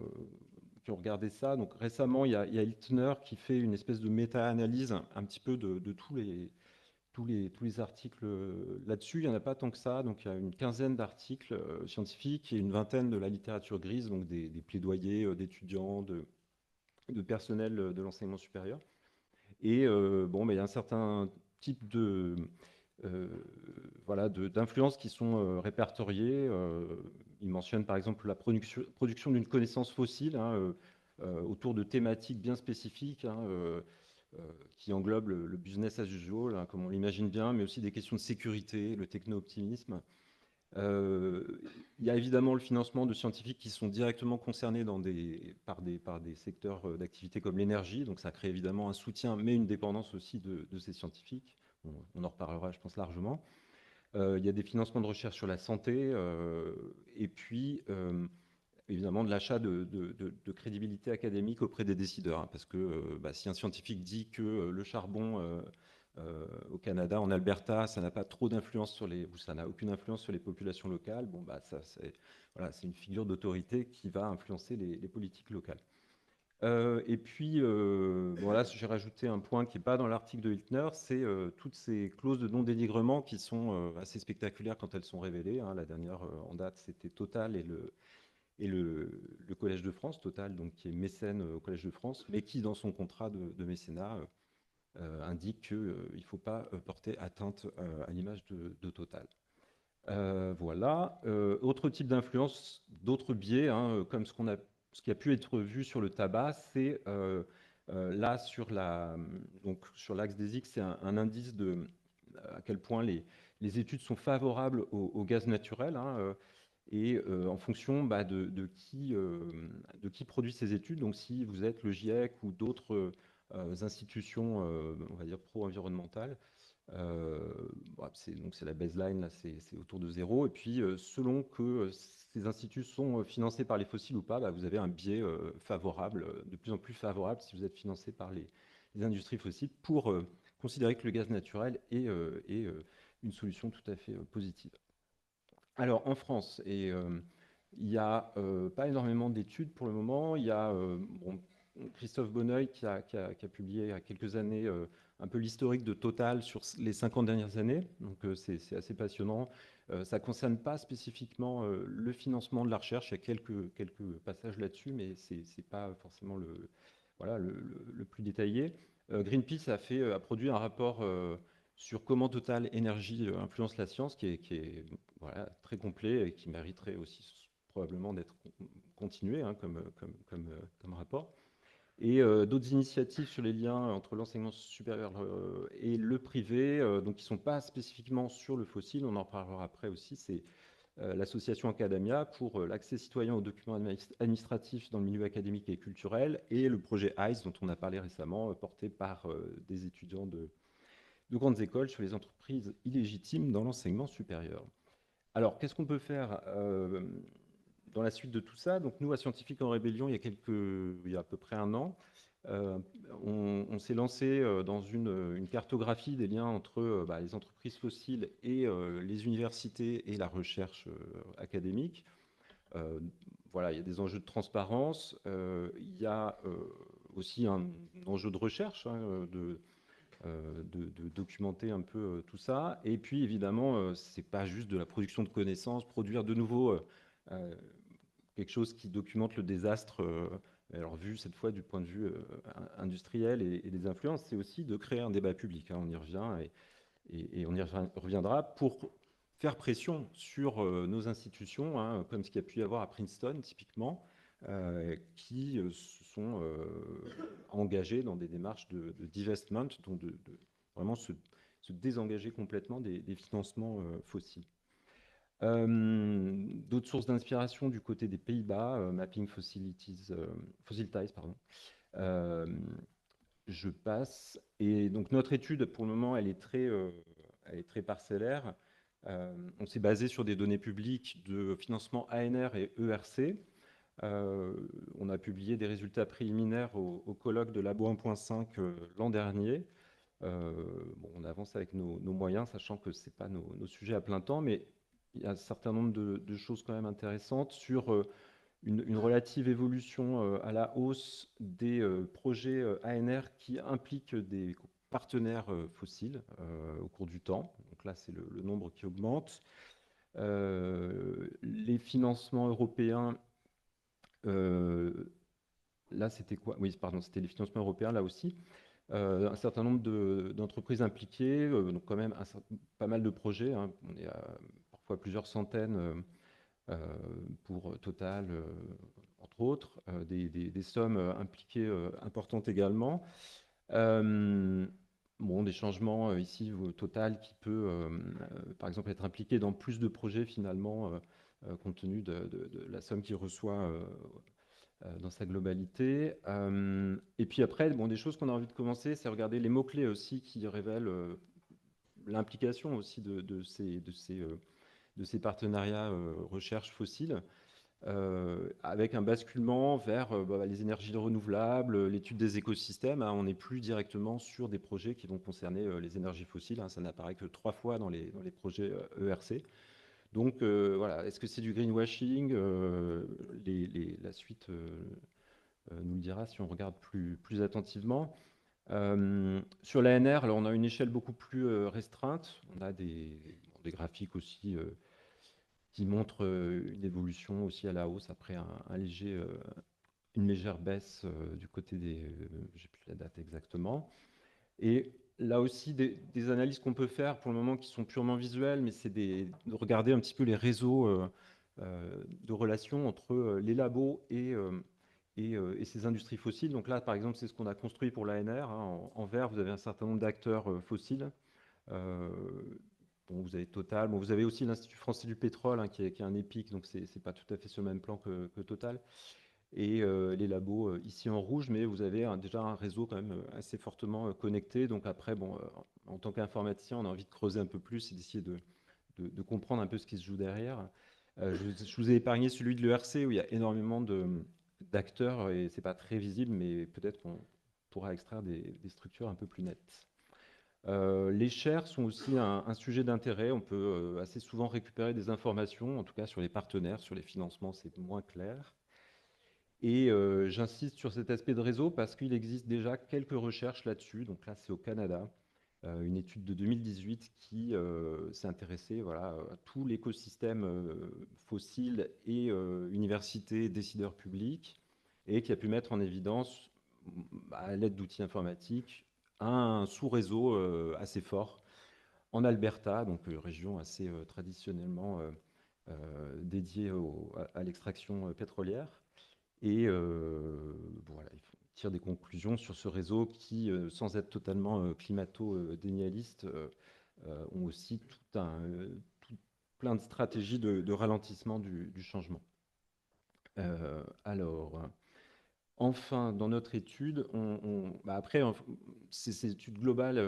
regardé ça. Donc récemment, il y a Iltner qui fait une espèce de méta-analyse un petit peu de tous les articles là-dessus. Il n'y en a pas tant que ça. Donc il y a une quinzaine d'articles scientifiques et une vingtaine de la littérature grise, donc des plaidoyers d'étudiants, de personnel de l'enseignement supérieur. Et bon, il y a un certain type euh, d'influences qui sont répertoriées. Il mentionne par exemple la production d'une connaissance fossile, hein, autour de thématiques bien spécifiques, hein, qui englobent le business as usual, hein, comme on l'imagine bien, mais aussi des questions de sécurité, le techno-optimisme. Il y a évidemment le financement de scientifiques qui sont directement concernés par des secteurs d'activité comme l'énergie, donc ça crée évidemment un soutien, mais une dépendance aussi de ces scientifiques. On en reparlera, je pense, largement. Il y a des financements de recherche sur la santé, et puis évidemment de l'achat de crédibilité académique auprès des décideurs, hein, parce que si un scientifique dit que le charbon au Canada, en Alberta, ça n'a pas trop d'influence ou ça n'a aucune influence sur les populations locales, bon, ça, c'est une figure d'autorité qui va influencer les politiques locales. Et puis, voilà, j'ai rajouté un point qui n'est pas dans l'article de Hiltner, c'est toutes ces clauses de non-dénigrement qui sont assez spectaculaires quand elles sont révélées, hein. La dernière en date, c'était Total et le Collège de France, Total, donc, qui est mécène au Collège de France, mais qui, dans son contrat de mécénat, indique qu'il ne faut pas porter atteinte à l'image de Total. Voilà. Autre type d'influence, d'autres biais, hein, comme ce qui a pu être vu sur le tabac, c'est là sur l'axe des X, c'est un indice de à quel point les études sont favorables au gaz naturel, hein, et en fonction de qui produit ces études. Donc si vous êtes le GIEC ou d'autres institutions, on va dire pro-environnementales, donc c'est la baseline, là, c'est autour de 0. Et puis, selon que ces instituts sont financés par les fossiles ou pas, vous avez un biais favorable, de plus en plus favorable, si vous êtes financé par les industries fossiles, pour considérer que le gaz naturel est une solution tout à fait positive. Alors, en France, il n'y a pas énormément d'études pour le moment. Il y a Christophe Bonneuil qui a publié il y a quelques années un peu l'historique de Total sur les 50 dernières années. Donc, c'est assez passionnant. Ça ne concerne pas spécifiquement le financement de la recherche. Il y a quelques passages là-dessus, mais ce n'est pas forcément le plus détaillé. Greenpeace a produit un rapport sur comment Total Énergie influence la science, qui est très complet et qui mériterait aussi probablement d'être continué, hein, comme rapport. Et d'autres initiatives sur les liens entre l'enseignement supérieur et le privé, donc qui ne sont pas spécifiquement sur le fossile, on en parlera après aussi, c'est l'association Academia pour l'accès citoyen aux documents administratifs dans le milieu académique et culturel, et le projet ICE, dont on a parlé récemment, porté par des étudiants de grandes écoles sur les entreprises illégitimes dans l'enseignement supérieur. Alors, qu'est-ce qu'on peut faire dans la suite de tout ça? Donc, nous, à Scientifiques en Rébellion, il y a à peu près un an, on s'est lancé dans une cartographie des liens entre les entreprises fossiles et les universités et la recherche académique. Voilà, il y a des enjeux de transparence, il y a aussi un enjeu de recherche, hein, de documenter un peu tout ça. Et puis, évidemment, c'est pas juste de la production de connaissances, produire de nouveau quelque chose qui documente le désastre, alors vu cette fois du point de vue industriel et des influences, c'est aussi de créer un débat public, hein, on y revient, et on y reviendra pour faire pression sur nos institutions, hein, comme ce qu'il y a pu y avoir à Princeton, typiquement, qui se sont engagés dans des démarches de divestment, donc vraiment se désengager complètement des financements fossiles. D'autres sources d'inspiration du côté des Pays-Bas, Mapping Fossilities, Fossil Ties, pardon. Euh, je passe. Et donc notre étude, pour le moment, elle est très parcellaire. On s'est basé sur des données publiques de financement ANR et ERC. On a publié des résultats préliminaires au colloque de Labo 1.5 l'an dernier. Bon, on avance avec nos moyens, sachant que ce n'est pas nos sujets à plein temps, mais il y a un certain nombre de choses quand même intéressantes sur une relative évolution à la hausse des projets ANR qui impliquent des partenaires fossiles au cours du temps. Donc là, c'est le nombre qui augmente. Les financements européens, là, c'était quoi? Oui, pardon, c'était les financements européens, là aussi. Un certain nombre d'entreprises impliquées, donc quand même pas mal de projets, hein. On est à parfois plusieurs centaines pour Total, entre autres, des sommes impliquées importantes également. Bon, des changements ici, Total qui peut, par exemple, être impliqué dans plus de projets finalement, compte tenu de la somme qu'il reçoit dans sa globalité. Et puis après, bon, des choses qu'on a envie de commencer, c'est regarder les mots-clés aussi qui révèlent l'implication aussi de ces partenariats recherche fossile, avec un basculement vers les énergies renouvelables, l'étude des écosystèmes, hein. On n'est plus directement sur des projets qui vont concerner les énergies fossiles, hein. Ça n'apparaît que 3 fois dans les projets ERC. Donc voilà, est-ce que c'est du greenwashing? La suite nous le dira si on regarde plus attentivement. Sur l'ANR, alors on a une échelle beaucoup plus restreinte. On a des graphiques aussi qui montrent une évolution aussi à la hausse après une légère baisse du côté j'ai plus la date exactement. Et là aussi, des analyses qu'on peut faire pour le moment qui sont purement visuelles, mais c'est de regarder un petit peu les réseaux de relations entre les labos et ces industries fossiles. Donc là, par exemple, c'est ce qu'on a construit pour l'ANR, hein. En vert, vous avez un certain nombre d'acteurs fossiles. Euh, bon, vous avez Total. Bon, vous avez aussi l'Institut français du pétrole, hein, qui est un EPIC, donc c'est pas tout à fait sur le même plan que Total. Et les labos ici en rouge, mais vous avez déjà un réseau quand même assez fortement connecté. Donc après, bon, en tant qu'informaticien, on a envie de creuser un peu plus et d'essayer de comprendre un peu ce qui se joue derrière. Je vous ai épargné celui de l'ERC où il y a énormément d'acteurs et c'est pas très visible, mais peut-être qu'on pourra extraire des structures un peu plus nettes. Les shares sont aussi un sujet d'intérêt. On peut assez souvent récupérer des informations, en tout cas sur les partenaires, sur les financements, c'est moins clair. Et j'insiste sur cet aspect de réseau parce qu'il existe déjà quelques recherches là-dessus. Donc là, c'est au Canada, une étude de 2018 qui s'est intéressée, voilà, à tout l'écosystème fossile et universités, décideurs publics, et qui a pu mettre en évidence, à l'aide d'outils informatiques, un sous-réseau assez fort en Alberta, donc région assez traditionnellement dédiée à l'extraction pétrolière. Et voilà, il tire des conclusions sur ce réseau qui, sans être totalement climato-dénialiste, ont aussi plein de stratégies de ralentissement du changement. Alors, enfin, dans notre étude, après, ces études globales,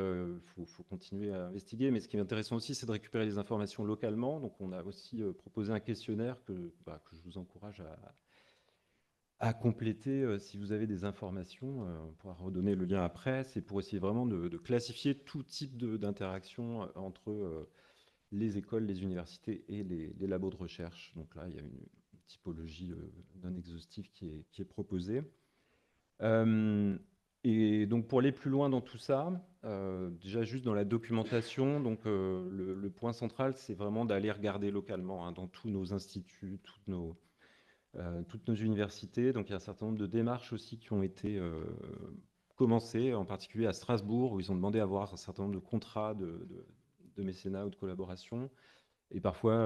faut continuer à investiguer, mais ce qui est intéressant aussi, c'est de récupérer les informations localement. Donc, on a aussi proposé un questionnaire que je vous encourage à compléter si vous avez des informations. On pourra redonner le lien après. C'est pour essayer vraiment de classifier tout type d'interaction entre les écoles, les universités et les labos de recherche. Donc là, il y a une typologie non exhaustive qui est proposée. Et donc pour aller plus loin dans tout ça, déjà juste dans la documentation, donc le point central, c'est vraiment d'aller regarder localement, hein, dans tous nos instituts, toutes nos universités. Donc il y a un certain nombre de démarches aussi qui ont été commencées, en particulier à Strasbourg, où ils ont demandé à avoir un certain nombre de contrats de mécénat ou de collaboration, et parfois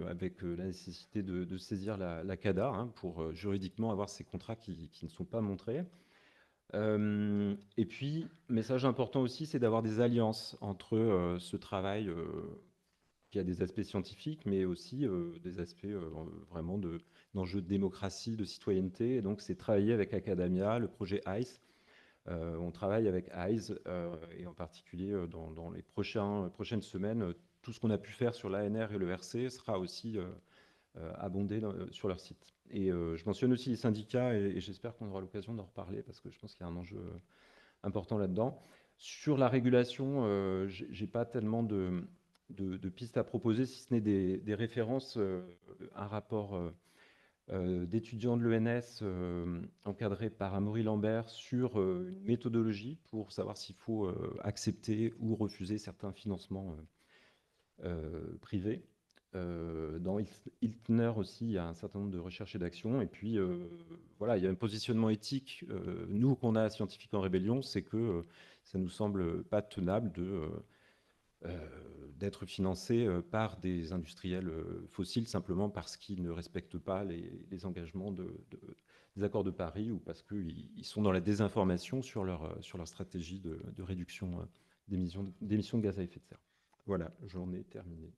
avec la nécessité de saisir la CADA, hein, pour juridiquement avoir ces contrats qui ne sont pas montrés. Et puis, message important aussi, c'est d'avoir des alliances entre ce travail qui a des aspects scientifiques, mais aussi des aspects vraiment d'enjeux de démocratie, de citoyenneté. Et donc, c'est travailler avec Academia, le projet ICE. On travaille avec ICE et en particulier dans les prochaines semaines, tout ce qu'on a pu faire sur l'ANR et le RC sera aussi abondé sur leur site. Et je mentionne aussi les syndicats et j'espère qu'on aura l'occasion d'en reparler parce que je pense qu'il y a un enjeu important là-dedans. Sur la régulation, j'ai pas tellement de pistes à proposer, si ce n'est des références, un rapport d'étudiants de l'ENS encadré par Amaury Lambert sur une méthodologie pour savoir s'il faut accepter ou refuser certains financements privés. Dans Iltner aussi, il y a un certain nombre de recherches et d'actions. Et puis, voilà, il y a un positionnement éthique, nous, qu'on a à Scientifiques en Rébellion, c'est que ça nous semble pas tenable d'être financé par des industriels fossiles simplement parce qu'ils ne respectent pas les engagements des accords de Paris ou parce qu'ils sont dans la désinformation sur leur stratégie de réduction d'émissions de gaz à effet de serre. Voilà, j'en ai terminé.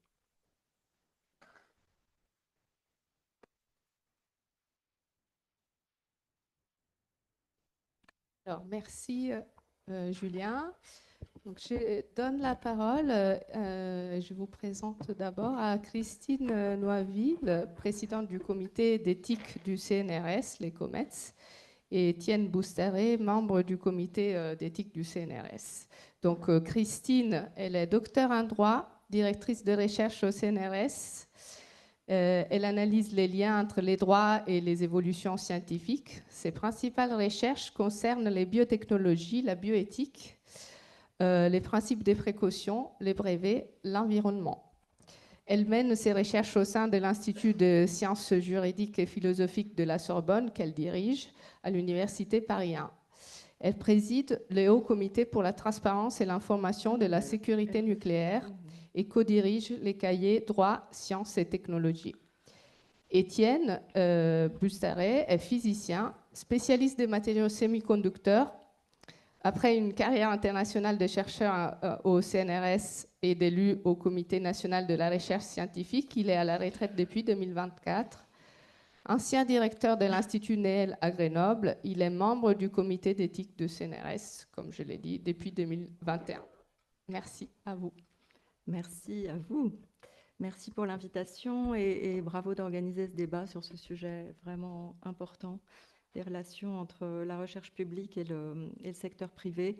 Alors, merci Julien. Donc, je donne la parole, je vous présente d'abord à Christine Noiville, présidente du comité d'éthique du CNRS, les COMETS, et Étienne Boustaré, membre du comité d'éthique du CNRS. Donc, Christine, elle est docteure en droit, directrice de recherche au CNRS. Elle analyse les liens entre les droits et les évolutions scientifiques. Ses principales recherches concernent les biotechnologies, la bioéthique, les principes des précautions, les brevets, l'environnement. Elle mène ses recherches au sein de l'Institut de sciences juridiques et philosophiques de la Sorbonne, qu'elle dirige à l'Université Paris 1. Elle préside le Haut Comité pour la transparence et l'information de la sécurité nucléaire et co-dirige les cahiers droit, sciences et technologies. Étienne Boustaré est physicien, spécialiste des matériaux semi-conducteurs. Après une carrière internationale de chercheur au CNRS et d'élu au Comité national de la recherche scientifique, il est à la retraite depuis 2024. Ancien directeur de l'Institut Néel à Grenoble, il est membre du comité d'éthique du CNRS, comme je l'ai dit, depuis 2021. Merci à vous. Merci à vous. Merci pour l'invitation et bravo d'organiser ce débat sur ce sujet vraiment important, les relations entre la recherche publique et le secteur privé,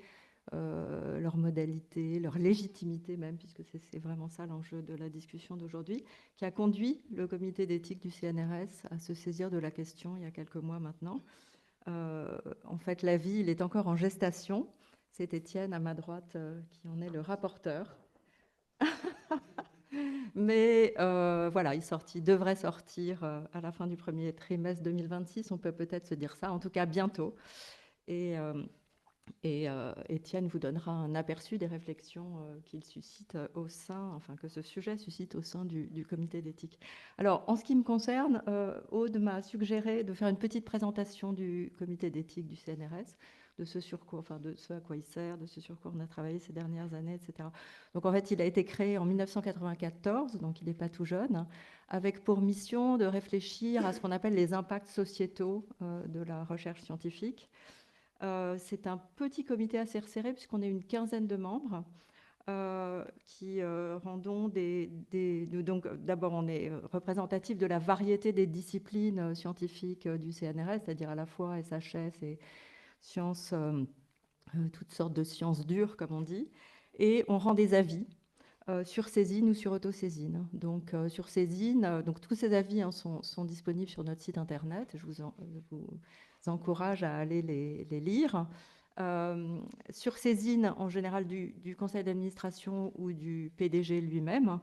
leurs modalités, leur légitimité même, puisque c'est vraiment ça l'enjeu de la discussion d'aujourd'hui, qui a conduit le comité d'éthique du CNRS à se saisir de la question il y a quelques mois maintenant. En fait, l'avis, il est encore en gestation. C'est Étienne à ma droite qui en est le rapporteur. Mais voilà, il devrait sortir à la fin du premier trimestre 2026, on peut peut-être se dire ça, en tout cas bientôt. Et Étienne vous donnera un aperçu des réflexions qu'il suscite au sein, enfin que ce sujet suscite au sein du comité d'éthique. Alors, en ce qui me concerne, Aude m'a suggéré de faire une petite présentation du comité d'éthique du CNRS, de ce sur quoi, enfin de ce à quoi il sert, de ce sur quoi on a travaillé ces dernières années, etc. Donc en fait, il a été créé en 1994, donc il n'est pas tout jeune, avec pour mission de réfléchir à ce qu'on appelle les impacts sociétaux de la recherche scientifique. C'est un petit comité assez resserré puisqu'on est une quinzaine de membres qui rendons donc d'abord on est représentatif de la variété des disciplines scientifiques du CNRS, c'est-à-dire à la fois SHS et sciences, toutes sortes de sciences dures comme on dit, et on rend des avis sur saisine ou sur autosaisine. Donc sur saisine, donc tous ces avis sont disponibles sur notre site internet. Je vous encourage à aller les lire. Sur saisine, en général du conseil d'administration ou du PDG lui-même.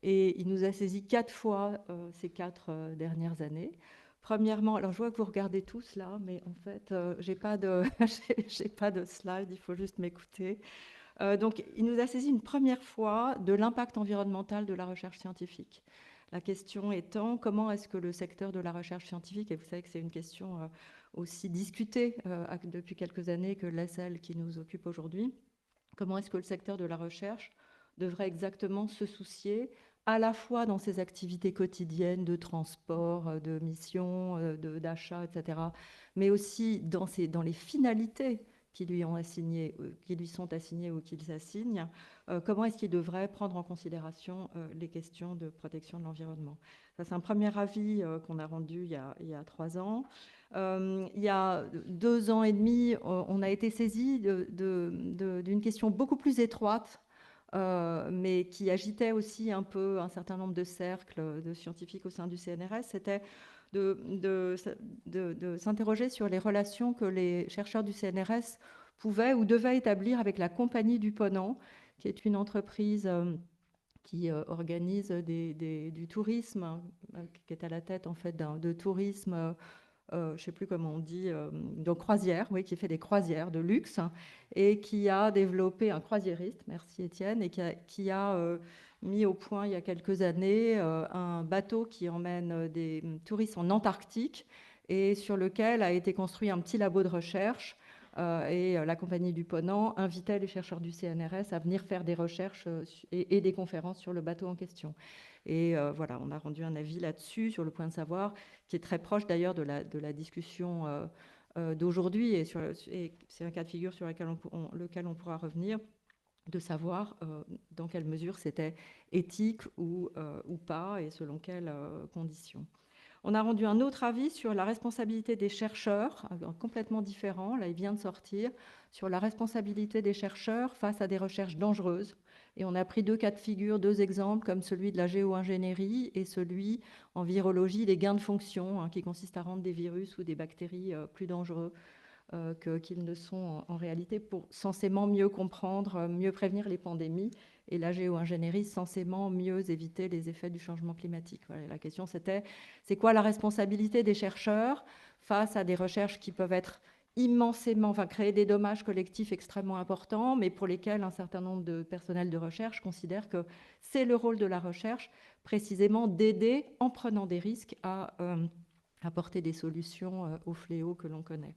Et il nous a saisi 4 fois ces 4 dernières années. Premièrement, alors je vois que vous regardez tous là, mais en fait, j'ai pas de slide, il faut juste m'écouter. Donc, il nous a saisi une première fois de l'impact environnemental de la recherche scientifique. La question étant, comment est-ce que le secteur de la recherche scientifique, et vous savez que c'est une question aussi discutée depuis quelques années que celle qui nous occupe aujourd'hui, comment est-ce que le secteur de la recherche devrait exactement se soucier à la fois dans ses activités quotidiennes de transport, de mission, d'achat, etc., mais aussi dans les finalités qui lui sont assignées ou qu'il s'assigne, comment est-ce qu'il devrait prendre en considération les questions de protection de l'environnement. Ça, c'est un premier avis qu'on a rendu il y a 3 ans. Il y a 2 ans et demi, on a été saisi d'une question beaucoup plus étroite, mais qui agitait aussi un peu un certain nombre de cercles de scientifiques au sein du CNRS. C'était de s'interroger sur les relations que les chercheurs du CNRS pouvaient ou devaient établir avec la Compagnie du Ponant, qui est une entreprise qui organise du tourisme, qui est à la tête en fait de tourisme, je ne sais plus comment on dit, de croisière, oui, qui fait des croisières de luxe et qui a développé un croisiériste, merci Étienne, et qui a mis au point il y a quelques années un bateau qui emmène des touristes en Antarctique et sur lequel a été construit un petit labo de recherche. Et la Compagnie du Ponant invitait les chercheurs du CNRS à venir faire des recherches et des conférences sur le bateau en question. Et voilà, on a rendu un avis là-dessus, sur le point de savoir, qui est très proche d'ailleurs de la discussion d'aujourd'hui, et c'est un cas de figure sur lequel on pourra revenir, de savoir dans quelle mesure c'était éthique ou pas, et selon quelles conditions. On a rendu un autre avis sur la responsabilité des chercheurs, complètement différent, là il vient de sortir, sur la responsabilité des chercheurs face à des recherches dangereuses. Et on a pris 2 cas de figure, 2 exemples, comme celui de la géo-ingénierie et celui en virologie des gains de fonction, qui consiste à rendre des virus ou des bactéries plus dangereux qu'ils ne sont en réalité, pour censément mieux comprendre, mieux prévenir les pandémies, et la géo-ingénierie censément mieux éviter les effets du changement climatique. Voilà, la question c'était, c'est quoi la responsabilité des chercheurs face à des recherches qui peuvent être immensément, créer des dommages collectifs extrêmement importants, mais pour lesquels un certain nombre de personnels de recherche considèrent que c'est le rôle de la recherche précisément d'aider, en prenant des risques, à apporter des solutions aux fléaux que l'on connaît.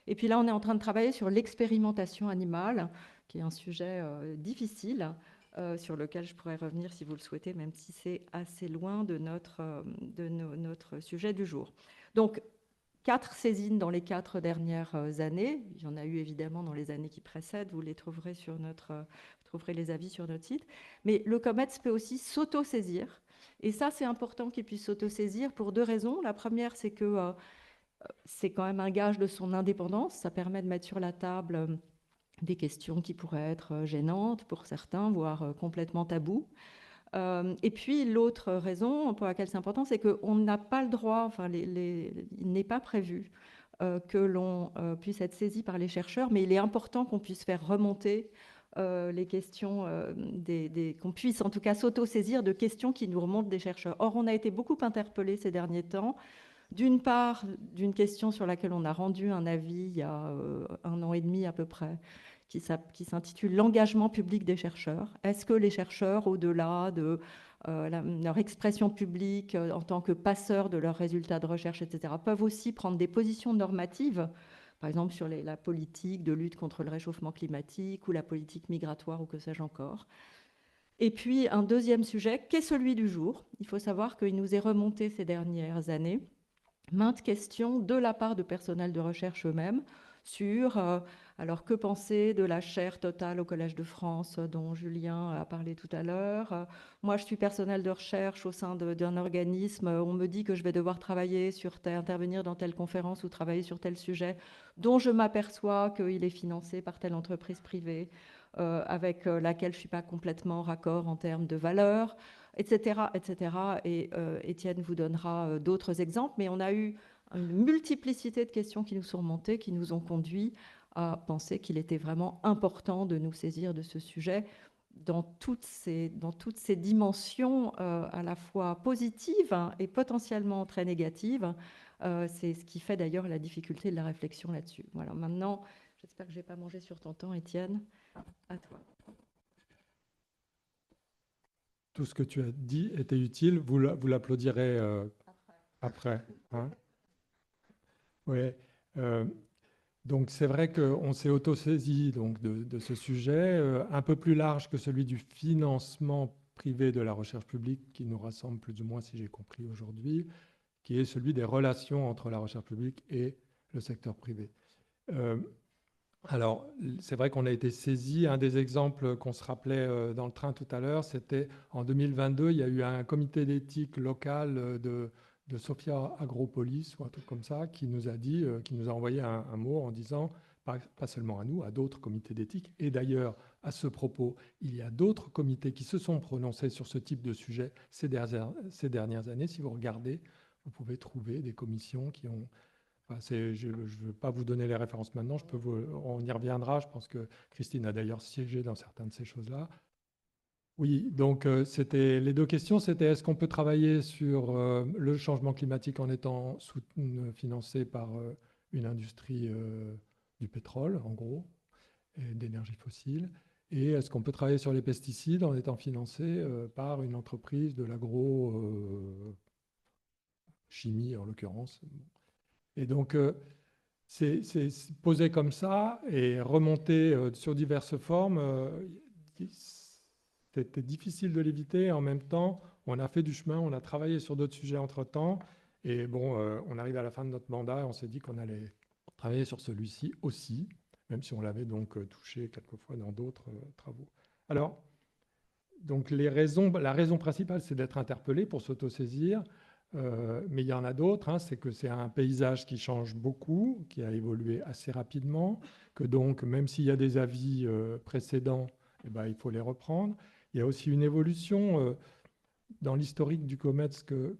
Et puis là, on est en train de travailler sur l'expérimentation animale, qui est un sujet difficile, sur lequel je pourrais revenir si vous le souhaitez, même si c'est assez loin de notre sujet du jour. Donc, 4 saisines dans les 4 dernières années. Il y en a eu évidemment dans les années qui précèdent. Vous les trouverez vous trouverez les avis sur notre site. Mais le COMETS peut aussi s'auto-saisir. Et ça, c'est important qu'il puisse s'auto-saisir pour 2 raisons. La première, c'est que c'est quand même un gage de son indépendance. Ça permet de mettre sur la table des questions qui pourraient être gênantes pour certains, voire complètement tabous. Et puis l'autre raison pour laquelle c'est important, c'est qu'on n'a pas le droit, il n'est pas prévu que l'on puisse être saisi par les chercheurs, mais il est important qu'on puisse faire remonter les questions, qu'on puisse en tout cas s'auto-saisir de questions qui nous remontent des chercheurs. Or, on a été beaucoup interpellés ces derniers temps, d'une part, d'une question sur laquelle on a rendu un avis il y a 1 an et demi à peu près, qui s'intitule « L'engagement public des chercheurs ». Est-ce que les chercheurs, au-delà de leur expression publique en tant que passeurs de leurs résultats de recherche, etc., peuvent aussi prendre des positions normatives, par exemple sur la politique de lutte contre le réchauffement climatique ou la politique migratoire ou que sais-je encore. Et puis un deuxième sujet, qui est celui du jour. Il faut savoir qu'il nous est remonté ces dernières années maintes questions de la part de personnels de recherche eux-mêmes sur alors que penser de la chaire totale au Collège de France dont Julien a parlé tout à l'heure. Moi, je suis personnel de recherche au sein d'un organisme. On me dit que je vais devoir travailler intervenir dans telle conférence ou travailler sur tel sujet dont je m'aperçois qu'il est financé par telle entreprise privée avec laquelle je ne suis pas complètement raccord en termes de valeur, etc., etc. Et Étienne vous donnera d'autres exemples, mais on a eu une multiplicité de questions qui nous sont remontées, qui nous ont conduits à penser qu'il était vraiment important de nous saisir de ce sujet dans toutes ces dimensions à la fois positives et potentiellement très négatives. C'est ce qui fait d'ailleurs la difficulté de la réflexion là-dessus. Voilà, maintenant, j'espère que je n'ai pas mangé sur ton temps, Étienne. À toi. Tout ce que tu as dit était utile. Vous l'applaudirez après. Hein? Oui. Donc c'est vrai qu'on s'est autosaisi de ce sujet, un peu plus large que celui du financement privé de la recherche publique qui nous rassemble plus ou moins, si j'ai compris aujourd'hui, qui est celui des relations entre la recherche publique et le secteur privé. Alors, c'est vrai qu'on a été saisi. Un des exemples qu'on se rappelait dans le train tout à l'heure, c'était en 2022, il y a eu un comité d'éthique local de Sophia Agropolis ou un truc comme ça, qui nous a dit, qui nous a envoyé un mot en disant, pas seulement à nous, à d'autres comités d'éthique. Et d'ailleurs, à ce propos, il y a d'autres comités qui se sont prononcés sur ce type de sujet ces dernières années. Si vous regardez, vous pouvez trouver des commissions qui ont... Enfin, je ne veux pas vous donner les références maintenant, on y reviendra. Je pense que Christine a d'ailleurs siégé dans certaines de ces choses-là. Oui, donc les deux questions, c'était est-ce qu'on peut travailler sur le changement climatique en étant financé par une industrie du pétrole, en gros, et d'énergie fossile, et est-ce qu'on peut travailler sur les pesticides en étant financé par une entreprise de l'agro-chimie, en l'occurrence. Et donc, c'est posé comme ça et remonté sur diverses formes. C'était difficile de l'éviter. En même temps, on a fait du chemin, on a travaillé sur d'autres sujets entre-temps. Et bon, on arrive à la fin de notre mandat et on s'est dit qu'on allait travailler sur celui-ci aussi, même si on l'avait donc touché quelquefois dans d'autres travaux. Alors, donc la raison principale, c'est d'être interpellé pour s'autosaisir. Mais il y en a d'autres, hein, c'est que c'est un paysage qui change beaucoup, qui a évolué assez rapidement, que donc même s'il y a des avis précédents, eh ben, il faut les reprendre. Il y a aussi une évolution dans l'historique du COMETS que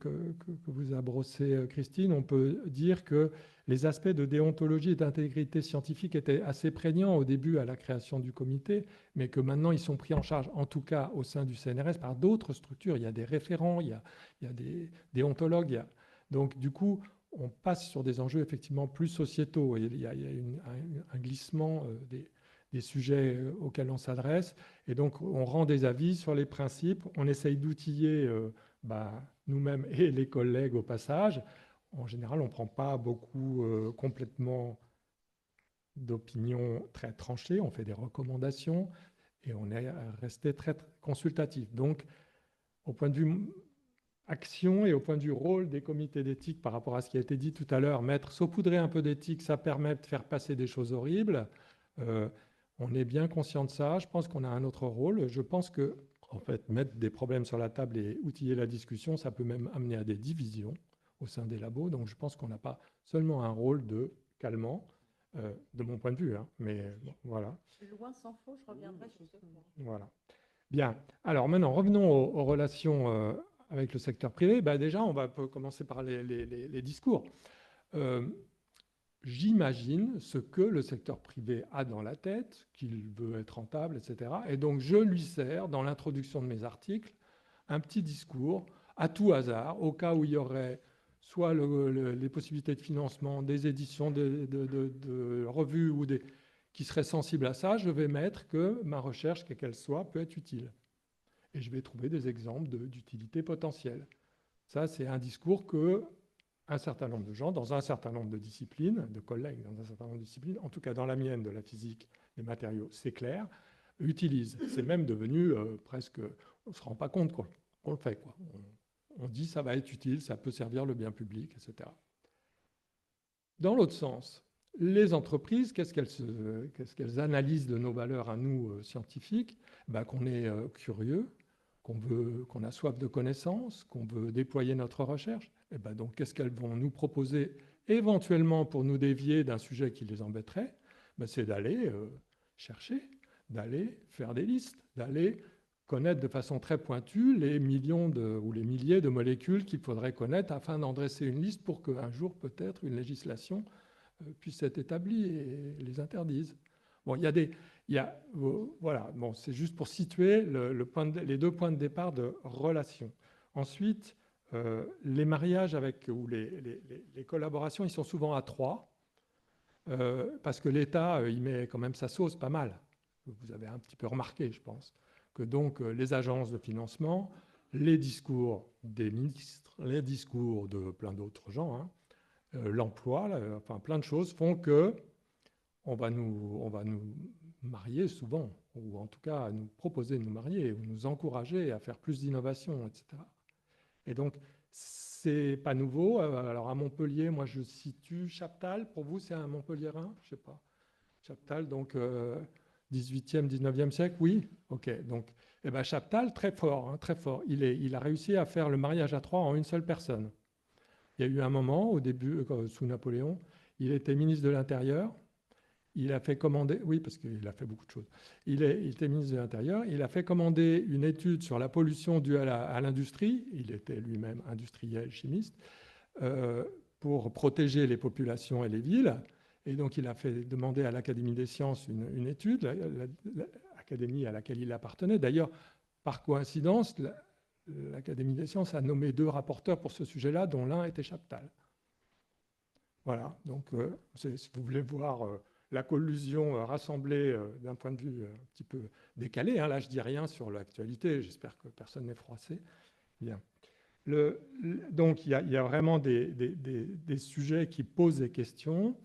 vous a brossé Christine. On peut dire que les aspects de déontologie et d'intégrité scientifique étaient assez prégnants au début à la création du comité, mais que maintenant ils sont pris en charge, en tout cas au sein du CNRS, par d'autres structures. Il y a des référents, il y a des déontologues. Donc du coup, on passe sur des enjeux effectivement plus sociétaux. Il y a un glissement des sujets auxquels on s'adresse. Et donc, on rend des avis sur les principes. On essaye d'outiller nous-mêmes et les collègues au passage. En général, on ne prend pas beaucoup complètement d'opinions très tranchées. On fait des recommandations et on est resté très consultatif. Donc, au point de vue action et au point de vue rôle des comités d'éthique par rapport à ce qui a été dit tout à l'heure, saupoudrer un peu d'éthique, ça permet de faire passer des choses horribles. On est bien conscient de ça. Je pense qu'on a un autre rôle. Je pense que, en fait, mettre des problèmes sur la table et outiller la discussion, ça peut même amener à des divisions au sein des labos. Donc, je pense qu'on n'a pas seulement un rôle de calmant, de mon point de vue. Hein, mais bon, voilà. Loin s'en faut, je reviendrai sur ce point. Voilà. Bien. Alors maintenant, revenons aux relations avec le secteur privé. Déjà, on va commencer par les discours. J'imagine ce que le secteur privé a dans la tête, qu'il veut être rentable, etc. Et donc, je lui sers, dans l'introduction de mes articles, un petit discours à tout hasard, au cas où il y aurait soit les possibilités de financement, des éditions de revues ou qui seraient sensibles à ça. Je vais mettre que ma recherche, quelle qu'elle soit, peut être utile. Et je vais trouver des exemples d'utilité potentielle. Ça, c'est un discours que un certain nombre de gens, dans un certain nombre de disciplines, de collègues dans un certain nombre de disciplines, en tout cas dans la mienne de la physique des matériaux, c'est clair, utilisent. C'est même devenu presque, on ne se rend pas compte qu'on le fait, quoi. On dit ça va être utile, ça peut servir le bien public, etc. Dans l'autre sens, les entreprises, qu'est-ce qu'elles analysent de nos valeurs à nous, scientifiques? Qu'on est curieux, qu'on a soif de connaissances, qu'on veut déployer notre recherche. Donc, qu'est-ce qu'elles vont nous proposer éventuellement pour nous dévier d'un sujet qui les embêterait? C'est d'aller chercher, d'aller faire des listes, d'aller connaître de façon très pointue les millions ou les milliers de molécules qu'il faudrait connaître afin d'en dresser une liste pour qu'un jour, peut-être, une législation puisse être établie et les interdise. Bon, voilà, bon, c'est juste pour situer les deux points de départ de relation. Ensuite, les mariages ou les collaborations, ils sont souvent à trois, parce que l'État, il met quand même sa sauce pas mal. Vous avez un petit peu remarqué, je pense, que donc les agences de financement, les discours des ministres, les discours de plein d'autres gens, hein, l'emploi, enfin plein de choses font que on va nous marier souvent, ou en tout cas à nous proposer de nous marier, ou nous encourager à faire plus d'innovation, etc. Et donc, c'est pas nouveau. Alors à Montpellier, moi je situe Chaptal. Pour vous, c'est un Montpelliérain? Je sais pas. Chaptal, donc 18e, 19e siècle, oui. Ok. Donc, eh ben, Chaptal, très fort, hein, très fort. Il a réussi à faire le mariage à trois en une seule personne. Il y a eu un moment, au début, sous Napoléon, il était ministre de l'Intérieur. Il a fait commander, oui, parce qu'il a fait beaucoup de choses. Il était ministre de l'Intérieur. Il a fait commander une étude sur la pollution due à l'industrie. Il était lui-même industriel, chimiste, pour protéger les populations et les villes. Et donc, il a fait demander à l'Académie des sciences une étude, l'académie à laquelle il appartenait. D'ailleurs, par coïncidence, l'Académie des sciences a nommé 2 rapporteurs pour ce sujet-là, dont l'un était Chaptal. Voilà, donc si vous voulez voir la collusion rassemblée d'un point de vue un petit peu décalé, hein, là je ne dis rien sur l'actualité, j'espère que personne n'est froissé. Bien. Donc il y a vraiment des sujets qui posent des questions.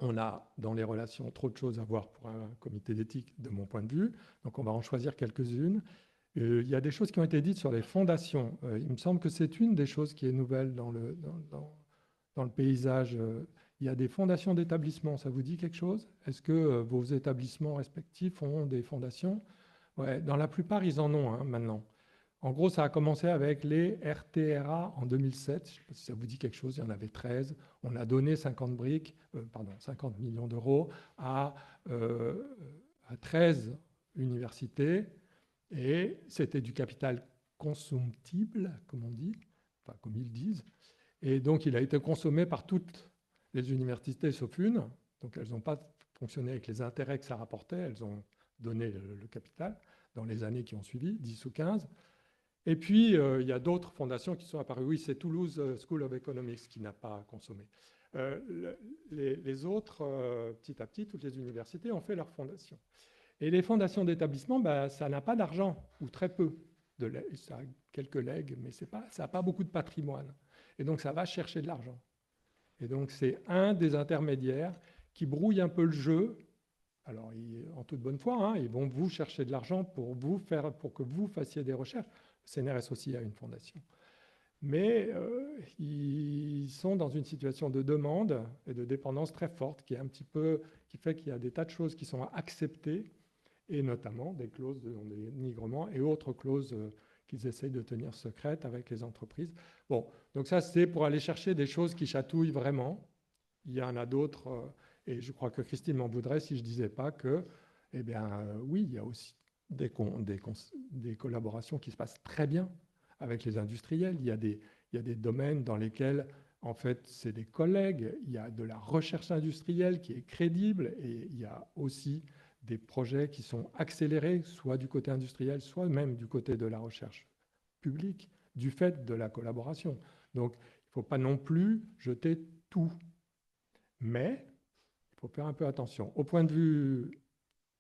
On a dans les relations trop de choses à voir pour un comité d'éthique de mon point de vue, donc on va en choisir quelques-unes. Il y a des choses qui ont été dites sur les fondations. Il me semble que c'est une des choses qui est nouvelle dans le paysage. Il y a des fondations d'établissements. Ça vous dit quelque chose? Est-ce que vos établissements respectifs ont des fondations? Ouais, dans la plupart, ils en ont maintenant. En gros, ça a commencé avec les RTRA en 2007. Je ne sais pas si ça vous dit quelque chose. Il y en avait 13. On a donné 50 millions d'euros à 13 universités. Et c'était du capital consomptible, comme on dit, enfin comme ils disent. Et donc, il a été consommé par toutes les universités, sauf une. Donc, elles n'ont pas fonctionné avec les intérêts que ça rapportait. Elles ont donné le capital dans les années qui ont suivi, 10 ou 15. Et puis, il y a d'autres fondations qui sont apparues. Oui, c'est Toulouse School of Economics qui n'a pas consommé. Les autres, petit à petit, toutes les universités ont fait leur fondation. Et les fondations d'établissement, ça n'a pas d'argent, ou très peu. Ça a quelques legs, mais ça n'a pas beaucoup de patrimoine. Et donc, ça va chercher de l'argent. Et donc, c'est un des intermédiaires qui brouille un peu le jeu. Alors, en toute bonne foi, hein, ils vont vous chercher de l'argent pour que vous fassiez des recherches. Le CNRS aussi a une fondation. Mais ils sont dans une situation de demande et de dépendance très forte qui fait qu'il y a des tas de choses qui sont acceptées, et notamment des clauses de dénigrement et autres clauses qu'ils essayent de tenir secrètes avec les entreprises. Bon, donc ça, c'est pour aller chercher des choses qui chatouillent vraiment. Il y en a d'autres, et je crois que Christine m'en voudrait si je ne disais pas que, eh bien, oui, il y a aussi des collaborations qui se passent très bien avec les industriels. Il y a des domaines dans lesquels, en fait, c'est des collègues. Il y a de la recherche industrielle qui est crédible, et il y a aussi des projets qui sont accélérés, soit du côté industriel, soit même du côté de la recherche publique, du fait de la collaboration. Donc, il ne faut pas non plus jeter tout. Mais il faut faire un peu attention. Au point de vue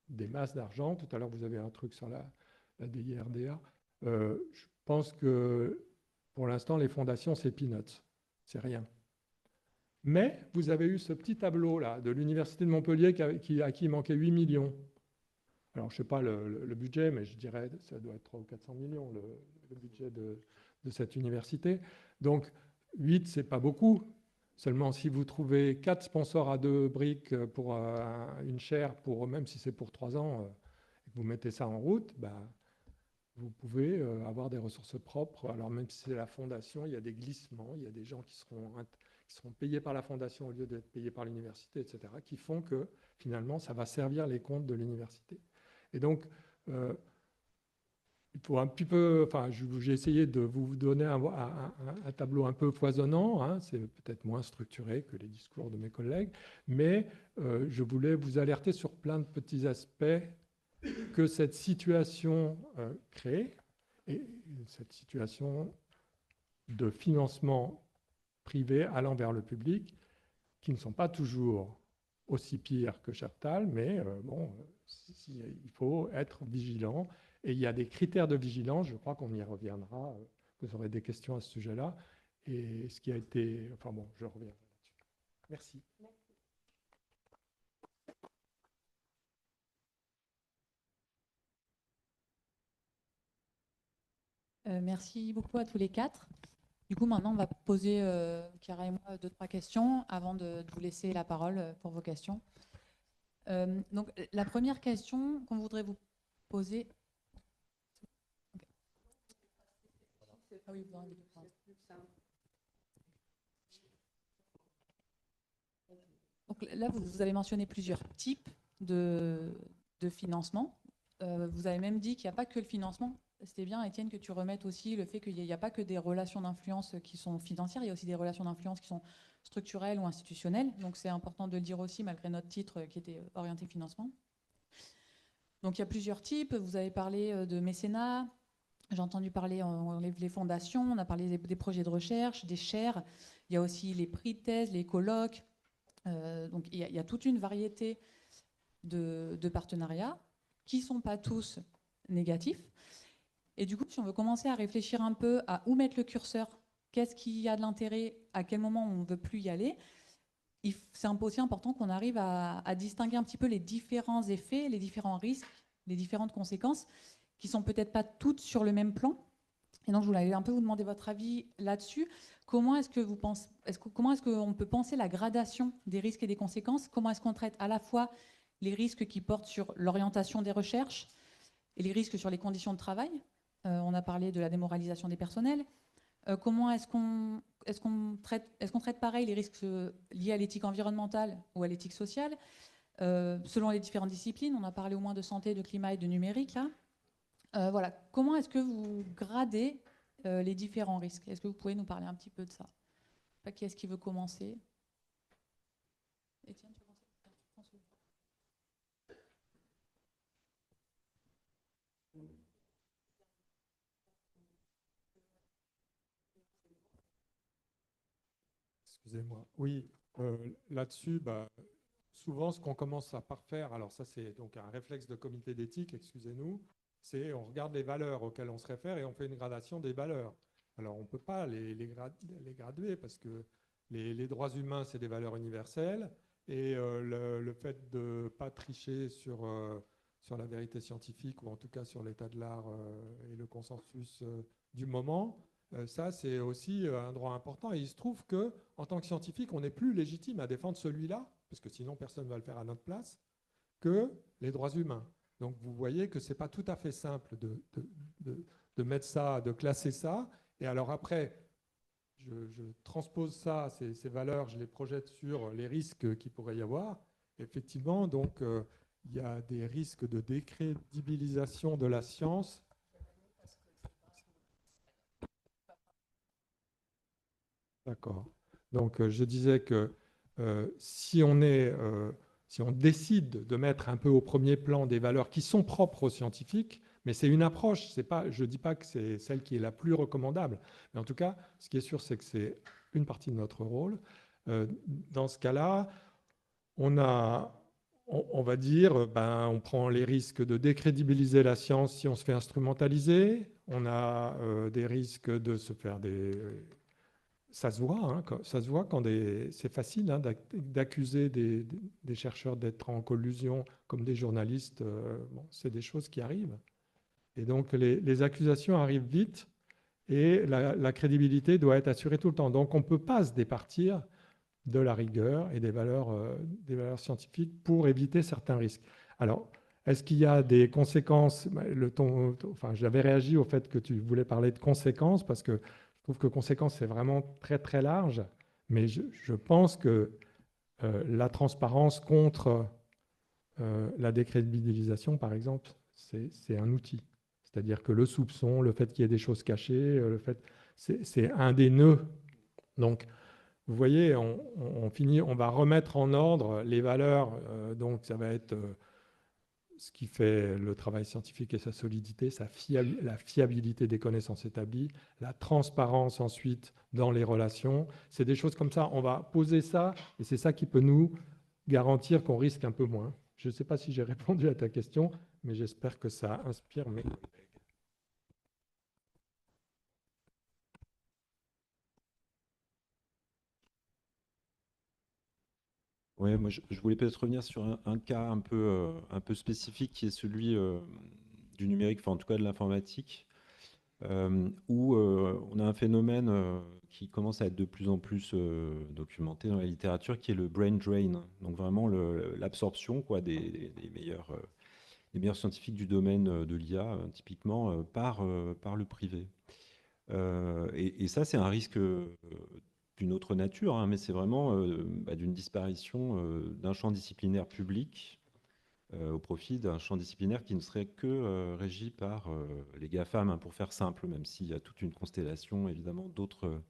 des masses d'argent, tout à l'heure, vous avez un truc sur la DIRDA, je pense que pour l'instant, les fondations, c'est peanuts. C'est rien. Mais vous avez eu ce petit tableau-là de l'Université de Montpellier à qui il manquait 8 millions. Alors, je ne sais pas le budget, mais je dirais que ça doit être 300 ou 400 millions, le budget de cette université. Donc, 8, ce n'est pas beaucoup. Seulement, si vous trouvez 4 sponsors à 2 briques pour une chaire, même si c'est pour 3 ans, et que vous mettez ça en route, vous pouvez avoir des ressources propres. Alors, même si c'est la fondation, il y a des glissements, il y a des gens qui seront payés par la fondation au lieu d'être payés par l'université, etc., qui font que, finalement, ça va servir les comptes de l'université. Et donc, il faut un petit peu, j'ai essayé de vous donner un tableau un peu foisonnant, hein, c'est peut-être moins structuré que les discours de mes collègues, mais je voulais vous alerter sur plein de petits aspects que cette situation crée, et cette situation de financement privé allant vers le public, qui ne sont pas toujours aussi pires que Chaptal, mais il faut être vigilant. Et il y a des critères de vigilance, je crois qu'on y reviendra, vous aurez des questions à ce sujet-là, et ce qui a été... Enfin bon, je reviendrai là-dessus. Merci. Merci beaucoup à tous les quatre. Du coup, maintenant, on va poser, Chiara et moi, 2-3 questions avant de vous laisser la parole pour vos questions. Donc, la première question qu'on voudrait vous poser. Ok. Ah oui, vous en avez deux. Donc là, vous avez mentionné plusieurs types de financement. Vous avez même dit qu'il n'y a pas que le financement. C'était bien, Étienne, que tu remettes aussi le fait qu'il n'y a pas que des relations d'influence qui sont financières, il y a aussi des relations d'influence qui sont structurelles ou institutionnelles. Donc c'est important de le dire aussi, malgré notre titre qui était orienté financement. Donc il y a plusieurs types. Vous avez parlé de mécénat. J'ai entendu parler les fondations. On a parlé des projets de recherche, des chaires. Il y a aussi les prix de thèse, les colloques. Donc il y a toute une variété de partenariats qui ne sont pas tous négatifs. Et du coup, si on veut commencer à réfléchir un peu à où mettre le curseur, qu'est-ce qui a de l'intérêt, à quel moment on ne veut plus y aller, c'est aussi important qu'on arrive à distinguer un petit peu les différents effets, les différents risques, les différentes conséquences, qui ne sont peut-être pas toutes sur le même plan. Et donc, je voulais un peu vous demander votre avis là-dessus. Comment est-ce que comment est-ce qu'on peut penser la gradation des risques et des conséquences? Comment est-ce qu'on traite à la fois les risques qui portent sur l'orientation des recherches et les risques sur les conditions de travail? On a parlé de la démoralisation des personnels. Comment est-ce qu'on traite pareil les risques liés à l'éthique environnementale ou à l'éthique sociale selon les différentes disciplines? On a parlé au moins de santé, de climat et de numérique là. Voilà. Comment est-ce que vous gradez les différents risques? Est-ce que vous pouvez nous parler un petit peu de ça? Qui est-ce qui veut commencer? Étienne, tu veux commencer? Excusez-moi. Oui, là-dessus, souvent, ce qu'on commence à parfaire, alors ça c'est donc un réflexe de comité d'éthique, excusez-nous, c'est on regarde les valeurs auxquelles on se réfère et on fait une gradation des valeurs. Alors on ne peut pas les graduer parce que les droits humains, c'est des valeurs universelles et le fait de ne pas tricher sur la vérité scientifique ou en tout cas sur l'état de l'art et le consensus du moment, ça c'est aussi un droit important. Et il se trouve qu'en tant que scientifique, on n'est plus légitime à défendre celui-là, parce que sinon personne ne va le faire à notre place, que les droits humains. Donc vous voyez que ce n'est pas tout à fait simple de mettre ça, de classer ça. Et alors après, je transpose ça, ces valeurs, je les projette sur les risques qu'il pourrait y avoir. Effectivement, donc il y a des risques de décrédibilisation de la science. D'accord. Donc je disais que si on décide de mettre un peu au premier plan des valeurs qui sont propres aux scientifiques, mais c'est une approche, je ne dis pas que c'est celle qui est la plus recommandable, mais en tout cas, ce qui est sûr, c'est que c'est une partie de notre rôle. Dans ce cas-là, on va dire, on prend les risques de décrédibiliser la science si on se fait instrumentaliser, on a des risques de se faire Ça se voit, hein, ça se voit quand c'est facile hein, d'accuser des chercheurs d'être en collusion comme des journalistes. Bon, c'est des choses qui arrivent. Et donc, les accusations arrivent vite et la crédibilité doit être assurée tout le temps. Donc, on ne peut pas se départir de la rigueur et des valeurs scientifiques pour éviter certains risques. Alors, est-ce qu'il y a des conséquences? J'avais réagi au fait que tu voulais parler de conséquences parce que je trouve que conséquences, c'est vraiment très, très large. Mais je pense que la transparence contre la décrédibilisation, par exemple, c'est un outil. C'est-à-dire que le soupçon, le fait qu'il y ait des choses cachées, c'est un des nœuds. Donc, vous voyez, on va remettre en ordre les valeurs. Donc, ça va être ce qui fait le travail scientifique et sa solidité, la fiabilité des connaissances établies, la transparence ensuite dans les relations. C'est des choses comme ça. On va poser ça et c'est ça qui peut nous garantir qu'on risque un peu moins. Je ne sais pas si j'ai répondu à ta question, mais j'espère que ça inspire mes collègues. Ouais, moi je voulais peut-être revenir sur un cas un peu spécifique qui est celui du numérique, enfin en tout cas de l'informatique, où on a un phénomène qui commence à être de plus en plus documenté dans la littérature, qui est le brain drain. Donc vraiment l'absorption quoi, des meilleurs scientifiques du domaine de l'IA, typiquement par le privé. Et ça, c'est un risque d'une autre nature, hein, mais c'est vraiment d'une disparition d'un champ disciplinaire public au profit d'un champ disciplinaire qui ne serait que régi par les GAFAM, hein, pour faire simple, même s'il y a toute une constellation, évidemment, d'autres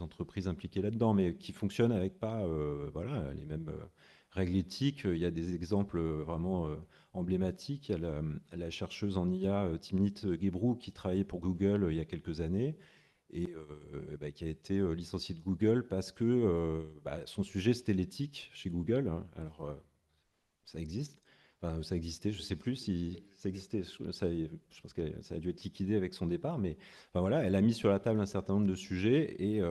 entreprises impliquées là-dedans, mais qui fonctionnent avec pas voilà, les mêmes règles éthiques. Il y a des exemples vraiment emblématiques. Il y a la chercheuse en IA, Timnit Gebru, qui travaillait pour Google il y a quelques années et qui a été licenciée de Google parce que son sujet, c'était l'éthique chez Google, hein. Alors, ça existe. Enfin, ça existait, je ne sais plus si ça existait. Je pense que ça a dû être liquidé avec son départ, mais enfin, voilà, elle a mis sur la table un certain nombre de sujets et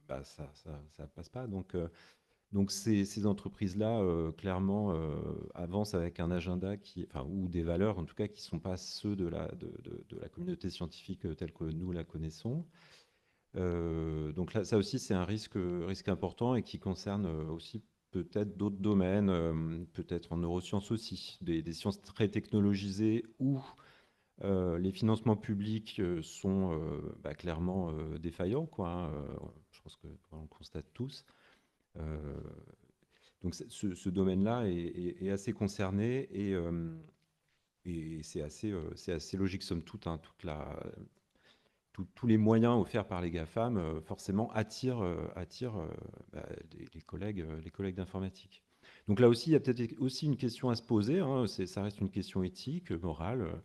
ça passe pas. Donc ces entreprises-là, clairement, avancent avec un agenda enfin, ou des valeurs, en tout cas, qui ne sont pas ceux de la communauté scientifique telle que nous la connaissons. Donc là, ça aussi, c'est un risque important et qui concerne aussi peut-être d'autres domaines, peut-être en neurosciences aussi, des sciences très technologisées où les financements publics sont clairement défaillants, quoi, hein, je pense qu'on le constate tous. Euh, donc ce domaine-là est assez concerné et c'est assez logique, somme toute, hein, tous les moyens offerts par les GAFAM, forcément, attirent les collègues d'informatique. Donc là aussi, il y a peut-être aussi une question à se poser, hein, ça reste une question éthique, morale,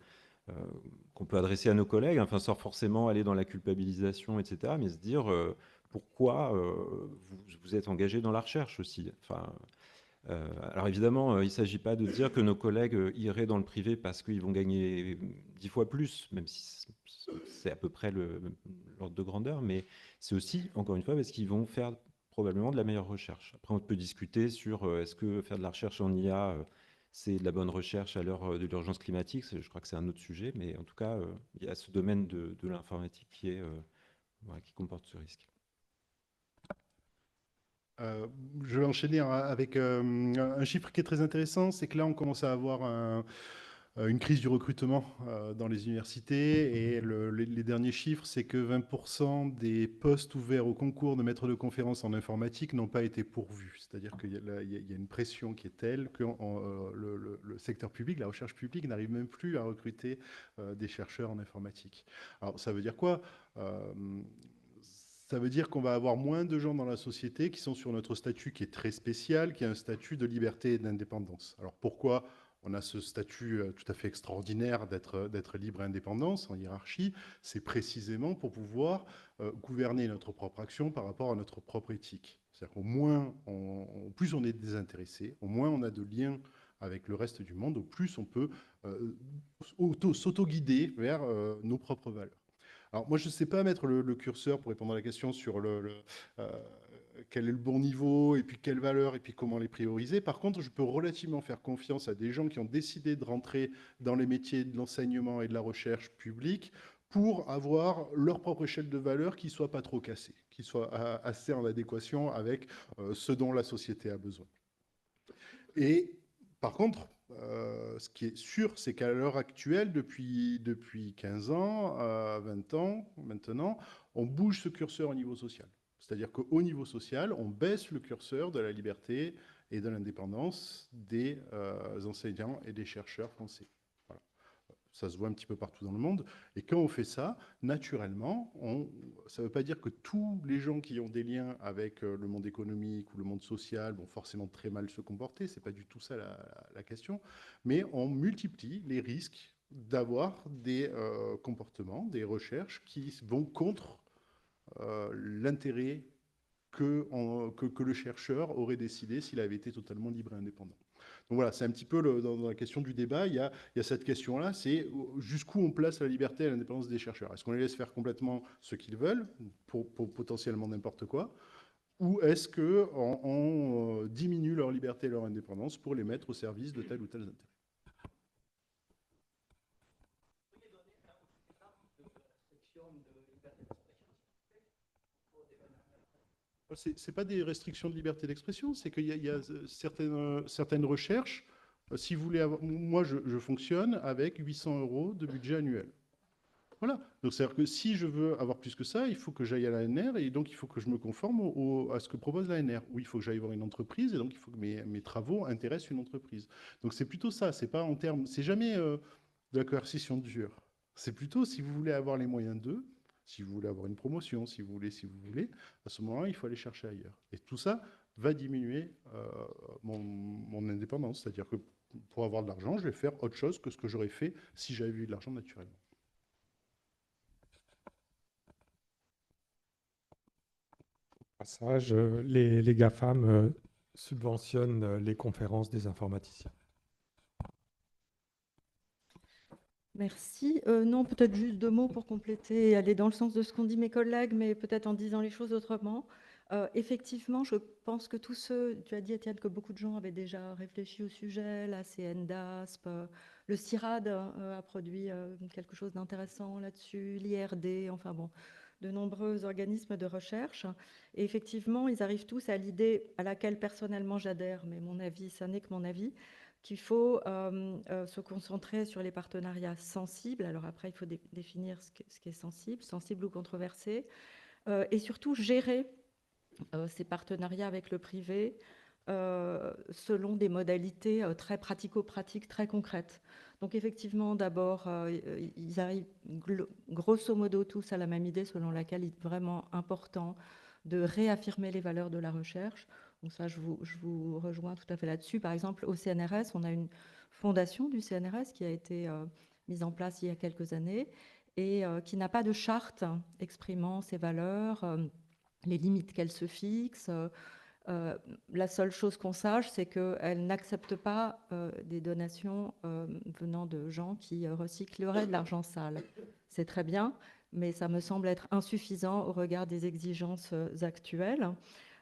qu'on peut adresser à nos collègues, enfin, sans forcément aller dans la culpabilisation, etc., mais se dire pourquoi vous êtes engagé dans la recherche aussi. Enfin, alors évidemment, il ne s'agit pas de dire que nos collègues iraient dans le privé parce qu'ils vont gagner 10 fois plus, même si c'est à peu près l'ordre de grandeur, mais c'est aussi, encore une fois, parce qu'ils vont faire probablement de la meilleure recherche. Après, on peut discuter sur est-ce que faire de la recherche en IA, c'est de la bonne recherche à l'heure de l'urgence climatique. Je crois que c'est un autre sujet, mais en tout cas, il y a ce domaine de l'informatique voilà, qui comporte ce risque. Euh, je vais enchaîner avec un chiffre qui est très intéressant, c'est que là, on commence à avoir une crise du recrutement dans les universités et les derniers chiffres, c'est que 20% des postes ouverts au concours de maître de conférence en informatique n'ont pas été pourvus. C'est-à-dire qu'il y a une pression qui est telle que le secteur public, la recherche publique, n'arrive même plus à recruter des chercheurs en informatique. Alors, ça veut dire quoi? Ça veut dire qu'on va avoir moins de gens dans la société qui sont sur notre statut qui est très spécial, qui est un statut de liberté et d'indépendance. Alors pourquoi on a ce statut tout à fait extraordinaire d'être libre et indépendant, sans hiérarchie? C'est précisément pour pouvoir gouverner notre propre action par rapport à notre propre éthique. C'est-à-dire qu'au moins, au plus on est désintéressé, au moins on a de liens avec le reste du monde, au plus on peut s'auto-guider vers nos propres valeurs. Alors moi, je ne sais pas mettre le curseur pour répondre à la question sur euh, quel est le bon niveau, et puis quelle valeur, et puis comment les prioriser. Par contre, je peux relativement faire confiance à des gens qui ont décidé de rentrer dans les métiers de l'enseignement et de la recherche publique pour avoir leur propre échelle de valeur qui ne soit pas trop cassée, qui soit assez en adéquation avec ce dont la société a besoin. Et par contre, ce qui est sûr, c'est qu'à l'heure actuelle, depuis 15 ans, 20 ans maintenant, on bouge ce curseur au niveau social. C'est-à-dire qu'au niveau social, on baisse le curseur de la liberté et de l'indépendance des enseignants et des chercheurs français. Voilà. Ça se voit un petit peu partout dans le monde. Et quand on fait ça, naturellement, ça ne veut pas dire que tous les gens qui ont des liens avec le monde économique ou le monde social vont forcément très mal se comporter. Ce n'est pas du tout ça la question. Mais on multiplie les risques d'avoir des comportements, des recherches qui vont contre l'intérêt que le chercheur aurait décidé s'il avait été totalement libre et indépendant. Donc voilà, c'est un petit peu dans la question du débat, il y a cette question-là, c'est jusqu'où on place la liberté et l'indépendance des chercheurs. Est-ce qu'on les laisse faire complètement ce qu'ils veulent, pour potentiellement n'importe quoi, ou est-ce qu'on diminue leur liberté et leur indépendance pour les mettre au service de tel ou tel intérêt? C'est pas des restrictions de liberté d'expression, c'est qu'il y a certaines recherches. Si vous voulez moi, je fonctionne avec 800 € de budget annuel. Voilà. Donc, c'est-à-dire que si je veux avoir plus que ça, il faut que j'aille à l'ANR et donc il faut que je me conforme à ce que propose l'ANR. Ou il faut que j'aille voir une entreprise et donc il faut que mes travaux intéressent une entreprise. Donc, c'est plutôt ça. C'est pas en termes. C'est jamais de la coercition dure. C'est plutôt si vous voulez avoir les moyens d'eux, si vous voulez avoir une promotion, si vous voulez, à ce moment-là, il faut aller chercher ailleurs. Et tout ça va diminuer mon indépendance. C'est-à-dire que pour avoir de l'argent, je vais faire autre chose que ce que j'aurais fait si j'avais eu de l'argent naturellement. Passage, les GAFAM subventionnent les conférences des informaticiens. Merci. Non, peut-être juste 2 mots pour compléter et aller dans le sens de ce qu'ont dit mes collègues, mais peut-être en disant les choses autrement. Effectivement, je pense que tous ceux, tu as dit, Étienne, que beaucoup de gens avaient déjà réfléchi au sujet, la CNDASP, le CIRAD a produit quelque chose d'intéressant là-dessus, l'IRD, enfin bon, de nombreux organismes de recherche. Et effectivement, ils arrivent tous à l'idée à laquelle personnellement j'adhère, mais mon avis, ça n'est que mon avis, qu'il faut se concentrer sur les partenariats sensibles. Alors après, il faut définir ce qui est sensible ou controversé, et surtout gérer ces partenariats avec le privé selon des modalités très pratico-pratiques, très concrètes. Donc effectivement, d'abord, ils arrivent grosso modo tous à la même idée selon laquelle il est vraiment important de réaffirmer les valeurs de la recherche. Donc ça, je vous rejoins tout à fait là-dessus. Par exemple, au CNRS, on a une fondation du CNRS qui a été mise en place il y a quelques années et qui n'a pas de charte exprimant ses valeurs, les limites qu'elle se fixe. La seule chose qu'on sache, c'est qu'elle n'accepte pas des donations venant de gens qui recycleraient de l'argent sale. C'est très bien, mais ça me semble être insuffisant au regard des exigences actuelles.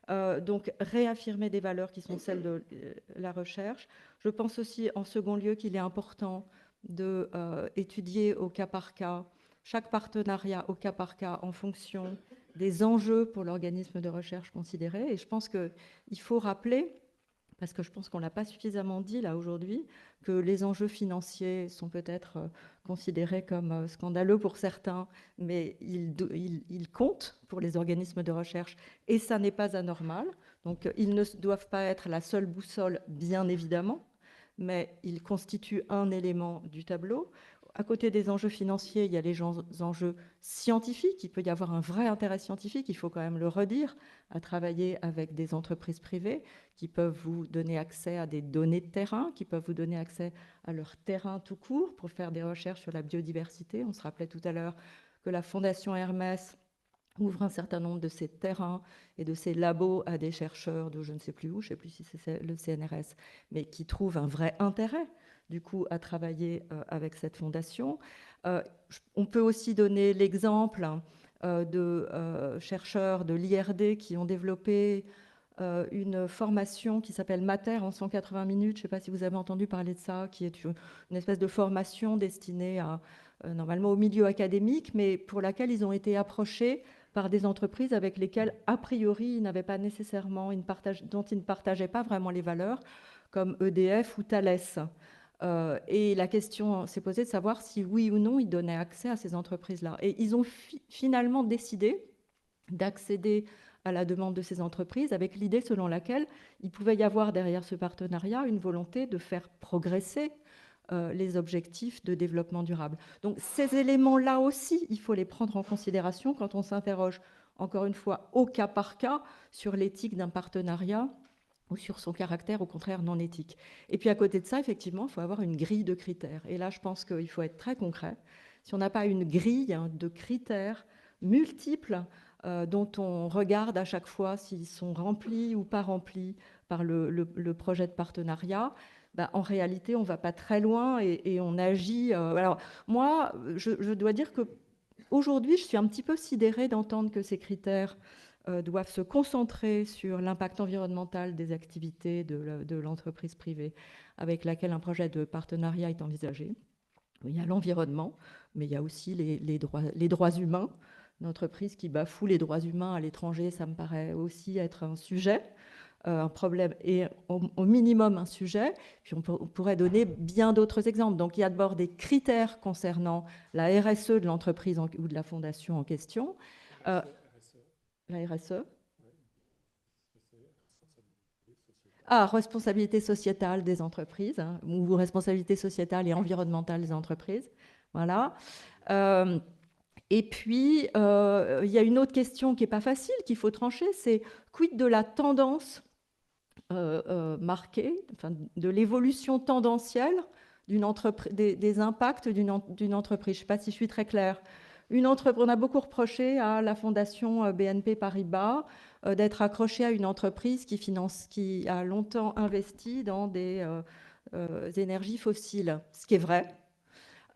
Donc, réaffirmer des valeurs qui sont celles de la recherche. Je pense aussi, en second lieu, qu'il est important d'étudier au cas par cas, chaque partenariat au cas par cas en fonction des enjeux pour l'organisme de recherche considéré. Et je pense qu'il faut rappeler, parce que je pense qu'on ne l'a pas suffisamment dit là aujourd'hui, que les enjeux financiers sont peut-être considérés comme scandaleux pour certains, mais ils comptent pour les organismes de recherche et ça n'est pas anormal. Donc ils ne doivent pas être la seule boussole, bien évidemment, mais ils constituent un élément du tableau. À côté des enjeux financiers, il y a les enjeux scientifiques. Il peut y avoir un vrai intérêt scientifique, il faut quand même le redire, à travailler avec des entreprises privées qui peuvent vous donner accès à des données de terrain, qui peuvent vous donner accès à leur terrain tout court pour faire des recherches sur la biodiversité. On se rappelait tout à l'heure que la Fondation Hermès ouvre un certain nombre de ces terrains et de ces labos à des chercheurs de je ne sais plus où, je ne sais plus si c'est le CNRS, mais qui trouvent un vrai intérêt du coup à travailler avec cette fondation. On peut aussi donner l'exemple de chercheurs de l'IRD qui ont développé une formation qui s'appelle Mater en 180 minutes. Je ne sais pas si vous avez entendu parler de ça, qui est une espèce de formation destinée normalement au milieu académique, mais pour laquelle ils ont été approchés par des entreprises avec lesquelles, a priori, ils n'avaient pas nécessairement dont ils ne partageaient pas vraiment les valeurs, comme EDF ou Thales. Et la question s'est posée de savoir si oui ou non ils donnaient accès à ces entreprises-là. Et ils ont finalement décidé d'accéder à la demande de ces entreprises avec l'idée selon laquelle il pouvait y avoir derrière ce partenariat une volonté de faire progresser les objectifs de développement durable. Donc ces éléments-là aussi, il faut les prendre en considération quand on s'interroge, encore une fois, au cas par cas, sur l'éthique d'un partenariat ou sur son caractère, au contraire, non éthique. Et puis à côté de ça, effectivement, il faut avoir une grille de critères. Et là, je pense qu'il faut être très concret. Si on n'a pas une grille de critères multiples dont on regarde à chaque fois s'ils sont remplis ou pas remplis par le projet de partenariat, bah, en réalité, on ne va pas très loin et on agit. Alors, moi, je dois dire qu'aujourd'hui, je suis un petit peu sidérée d'entendre que ces critères doivent se concentrer sur l'impact environnemental des activités de l'entreprise privée avec laquelle un projet de partenariat est envisagé. Il y a l'environnement, mais il y a aussi les droits humains. Une entreprise qui bafoue les droits humains à l'étranger, ça me paraît aussi être un sujet, un problème et au minimum un sujet. Puis on pourrait donner bien d'autres exemples. Donc il y a d'abord des critères concernant la RSE de l'entreprise ou de la fondation en question. La RSE. Ah, responsabilité sociétale des entreprises, hein, ou responsabilité sociétale et environnementale des entreprises. Voilà. Et puis, il y a une autre question qui n'est pas facile, qu'il faut trancher, c'est quid de la tendance marquée, enfin, de l'évolution tendancielle des impacts d'une entreprise. Je ne sais pas si je suis très claire. On a beaucoup reproché à la fondation BNP Paribas d'être accrochée à une entreprise qui a longtemps investi dans des énergies fossiles, ce qui est vrai.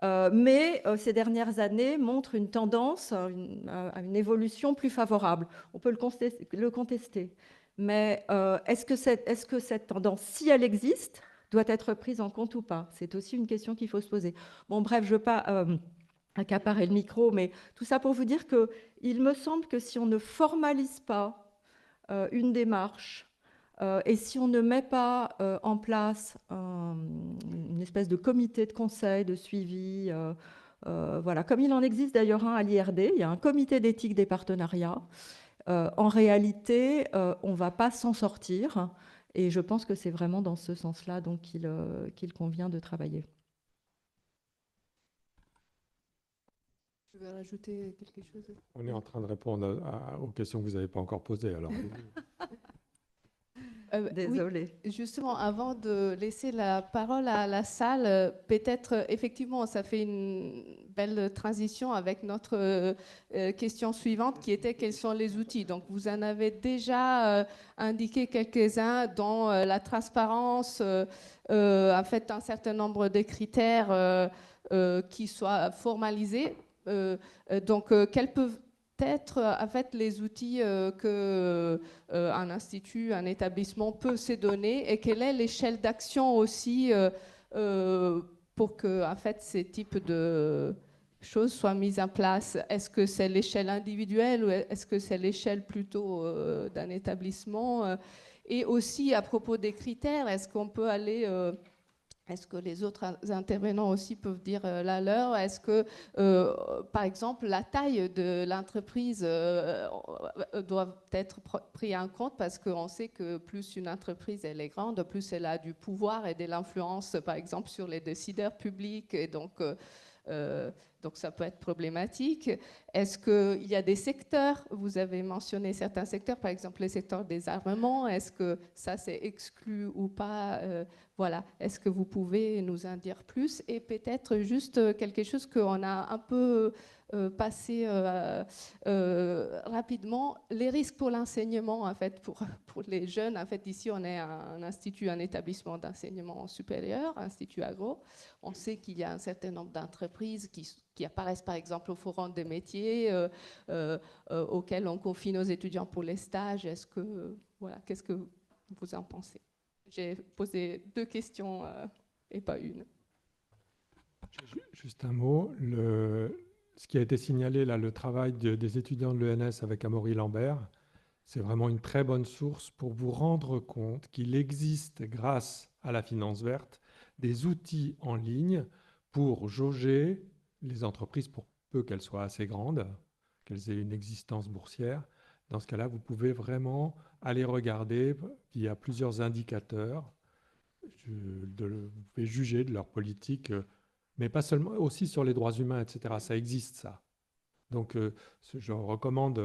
Mais ces dernières années montrent une tendance à une évolution plus favorable. On peut le contester. Mais est-ce que cette tendance, si elle existe, doit être prise en compte ou pas? C'est aussi une question qu'il faut se poser. Bon, bref, je ne veux pas accaparer le micro, mais tout ça pour vous dire qu'il me semble que si on ne formalise pas une démarche et si on ne met pas en place une espèce de comité de conseil, de suivi, voilà, comme il en existe d'ailleurs un à l'IRD, il y a un comité d'éthique des partenariats. En réalité, on ne va pas s'en sortir. Et je pense que c'est vraiment dans ce sens-là qu'il convient de travailler. Tu veux rajouter quelque chose? On est en train de répondre aux questions que vous n'avez pas encore posées. Alors. Désolée. Oui, justement, avant de laisser la parole à la salle, peut-être, effectivement, ça fait une belle transition avec notre question suivante qui était quels sont les outils. Donc, vous en avez déjà indiqué quelques-uns, dont la transparence, en fait, un certain nombre de critères qui soient formalisés. Donc, quels peuvent être en fait les outils que un institut, un établissement peut se donner et quelle est l'échelle d'action aussi pour que en fait ces types de choses soient mises en place. Est-ce que c'est l'échelle individuelle ou est-ce que c'est l'échelle plutôt d'un établissement et aussi à propos des critères, est-ce qu'on peut aller est-ce que les autres intervenants aussi peuvent dire la leur? Est-ce que, par exemple, la taille de l'entreprise doit être prise en compte parce qu'on sait que plus une entreprise elle est grande, plus elle a du pouvoir et de l'influence, par exemple, sur les décideurs publics. Et donc ça peut être problématique. Est-ce qu'il y a des secteurs? Vous avez mentionné certains secteurs, par exemple les secteurs des armements. Est-ce que ça c'est exclu ou pas? Voilà. Est-ce que vous pouvez nous en dire plus? Et peut-être juste quelque chose qu'on a un peu passé rapidement, les risques pour l'enseignement, en fait, pour les jeunes. En fait, ici, on est un institut, un établissement d'enseignement supérieur, Institut Agro. On sait qu'il y a un certain nombre d'entreprises qui apparaissent, par exemple, au Forum des métiers, auxquels on confie nos étudiants pour les stages. Voilà, qu'est-ce que vous en pensez? J'ai posé 2 questions et pas une. Juste un mot. Ce qui a été signalé, là, le travail des étudiants de l'ENS avec Amaury Lambert, c'est vraiment une très bonne source pour vous rendre compte qu'il existe, grâce à la finance verte, des outils en ligne pour jauger les entreprises pour peu qu'elles soient assez grandes, qu'elles aient une existence boursière. Dans ce cas-là, vous pouvez vraiment aller regarder via plusieurs indicateurs. Vous pouvez juger de leur politique, mais pas seulement, aussi sur les droits humains, etc. Ça existe, ça. Donc, je recommande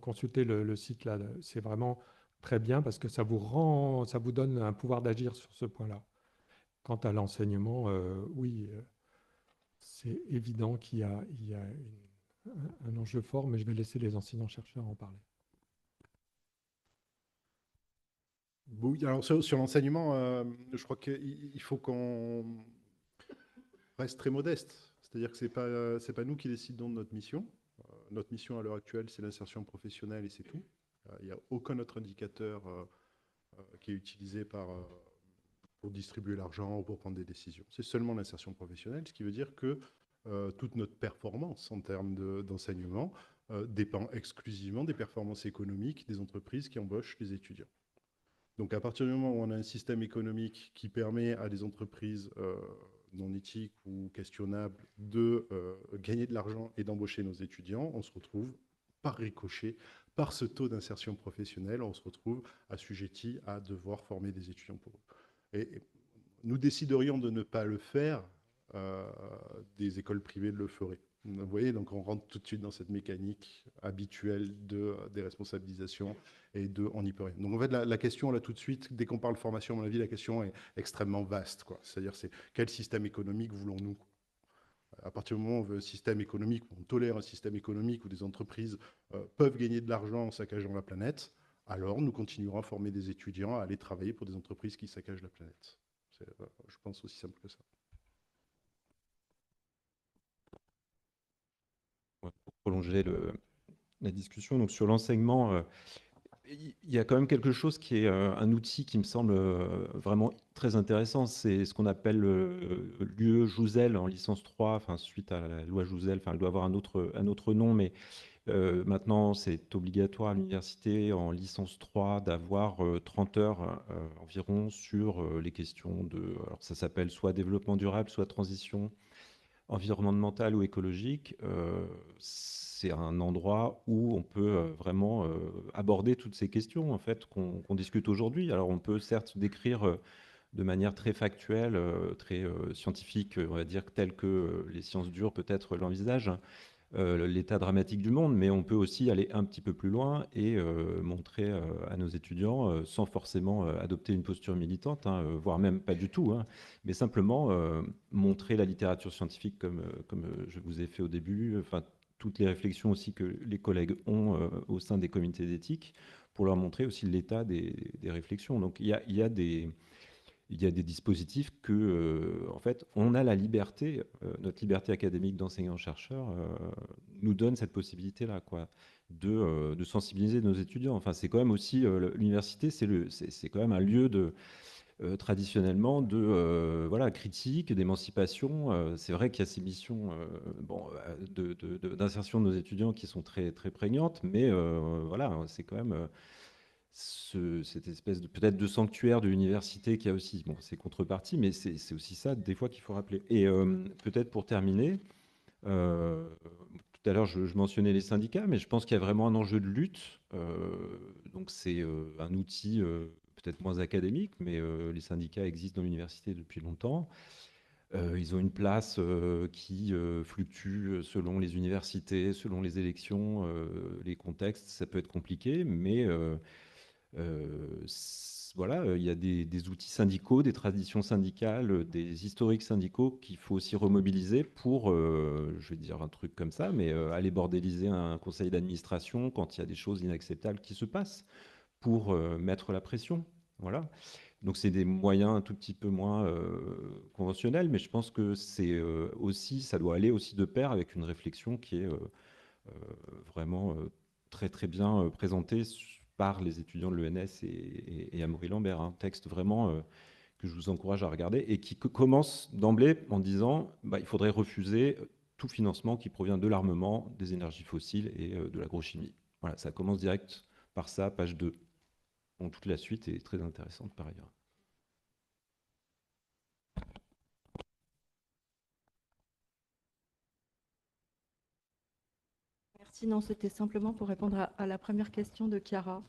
consulter le site là. C'est vraiment très bien parce que ça vous donne un pouvoir d'agir sur ce point-là. Quant à l'enseignement, oui, c'est évident qu'il y a un enjeu fort, mais je vais laisser les enseignants-chercheurs en parler. Oui, alors sur l'enseignement, je crois qu'il faut qu'on reste très modeste. C'est-à-dire que c'est pas nous qui décidons de notre mission. Notre mission à l'heure actuelle, c'est l'insertion professionnelle et c'est tout. Il n'y a aucun autre indicateur qui est utilisé pour distribuer l'argent ou pour prendre des décisions. C'est seulement l'insertion professionnelle, ce qui veut dire que toute notre performance en termes d'enseignement dépend exclusivement des performances économiques des entreprises qui embauchent les étudiants. Donc à partir du moment où on a un système économique qui permet à des entreprises non éthiques ou questionnables de gagner de l'argent et d'embaucher nos étudiants, on se retrouve par ricochet, par ce taux d'insertion professionnelle, on se retrouve assujetti à devoir former des étudiants pour eux. Et nous déciderions de ne pas le faire, des écoles privées le feraient. Vous voyez, donc on rentre tout de suite dans cette mécanique habituelle de déresponsabilisation et on n'y peut rien. Donc en fait, la question là tout de suite, dès qu'on parle formation, à mon avis, la question est extrêmement vaste, quoi. C'est-à-dire, c'est quel système économique voulons-nous? À partir du moment où on veut un système économique, où on tolère un système économique où des entreprises peuvent gagner de l'argent en saccageant la planète, alors nous continuerons à former des étudiants à aller travailler pour des entreprises qui saccagent la planète. C'est, je pense, aussi simple que ça. Ouais, pour prolonger la discussion, donc sur l'enseignement, il y a quand même quelque chose qui est un outil qui me semble vraiment très intéressant. C'est ce qu'on appelle l'UE Jouzel en licence 3, enfin, suite à la loi Jouzel. Enfin, elle doit avoir un autre nom, mais maintenant, c'est obligatoire à l'université en licence 3 d'avoir 30 heures environ sur les questions de. Alors, ça s'appelle soit développement durable, soit transition environnementale ou écologique. C'est un endroit où on peut vraiment aborder toutes ces questions en fait qu'on discute aujourd'hui. Alors, on peut certes décrire de manière très factuelle, très scientifique, on va dire, telle que les sciences dures peut-être l'envisagent, l'état dramatique du monde, mais on peut aussi aller un petit peu plus loin et montrer à nos étudiants, sans forcément adopter une posture militante, hein, voire même pas du tout, hein, mais simplement montrer la littérature scientifique comme je vous ai fait au début, enfin toutes les réflexions aussi que les collègues ont au sein des comités d'éthique, pour leur montrer aussi l'état des réflexions. Donc il y a des dispositifs que, en fait, on a la liberté, notre liberté académique d'enseignant-chercheur nous donne cette possibilité-là, quoi, de sensibiliser nos étudiants. Enfin, c'est quand même aussi, l'université, c'est quand même un lieu traditionnellement de voilà, critique, d'émancipation. C'est vrai qu'il y a ces missions bon, d'insertion de nos étudiants qui sont très, très prégnantes, mais voilà, c'est quand même cette espèce de peut-être de sanctuaire de l'université qui a aussi bon, ses contreparties, mais c'est aussi ça des fois qu'il faut rappeler. Et peut-être pour terminer, tout à l'heure je mentionnais les syndicats, mais je pense qu'il y a vraiment un enjeu de lutte. Donc c'est un outil peut-être moins académique, mais les syndicats existent dans l'université depuis longtemps. Ils ont une place qui fluctue selon les universités, selon les élections, les contextes. Ça peut être compliqué, mais voilà, il y a des outils syndicaux, des traditions syndicales, des historiques syndicaux qu'il faut aussi remobiliser pour, je vais dire un truc comme ça, mais aller bordéliser un conseil d'administration quand il y a des choses inacceptables qui se passent pour mettre la pression. Voilà. Donc c'est des moyens un tout petit peu moins conventionnels, mais je pense que c'est aussi, ça doit aller aussi de pair avec une réflexion qui est vraiment très très bien présentée par les étudiants de l'ENS et Amaury Lambert. Un texte vraiment que je vous encourage à regarder et qui commence d'emblée en disant bah, il faudrait refuser tout financement qui provient de l'armement, des énergies fossiles et de l'agrochimie. Voilà, ça commence direct par ça, page 2. Donc toute la suite est très intéressante par ailleurs. Merci. Non, c'était simplement pour répondre à la première question de Chiara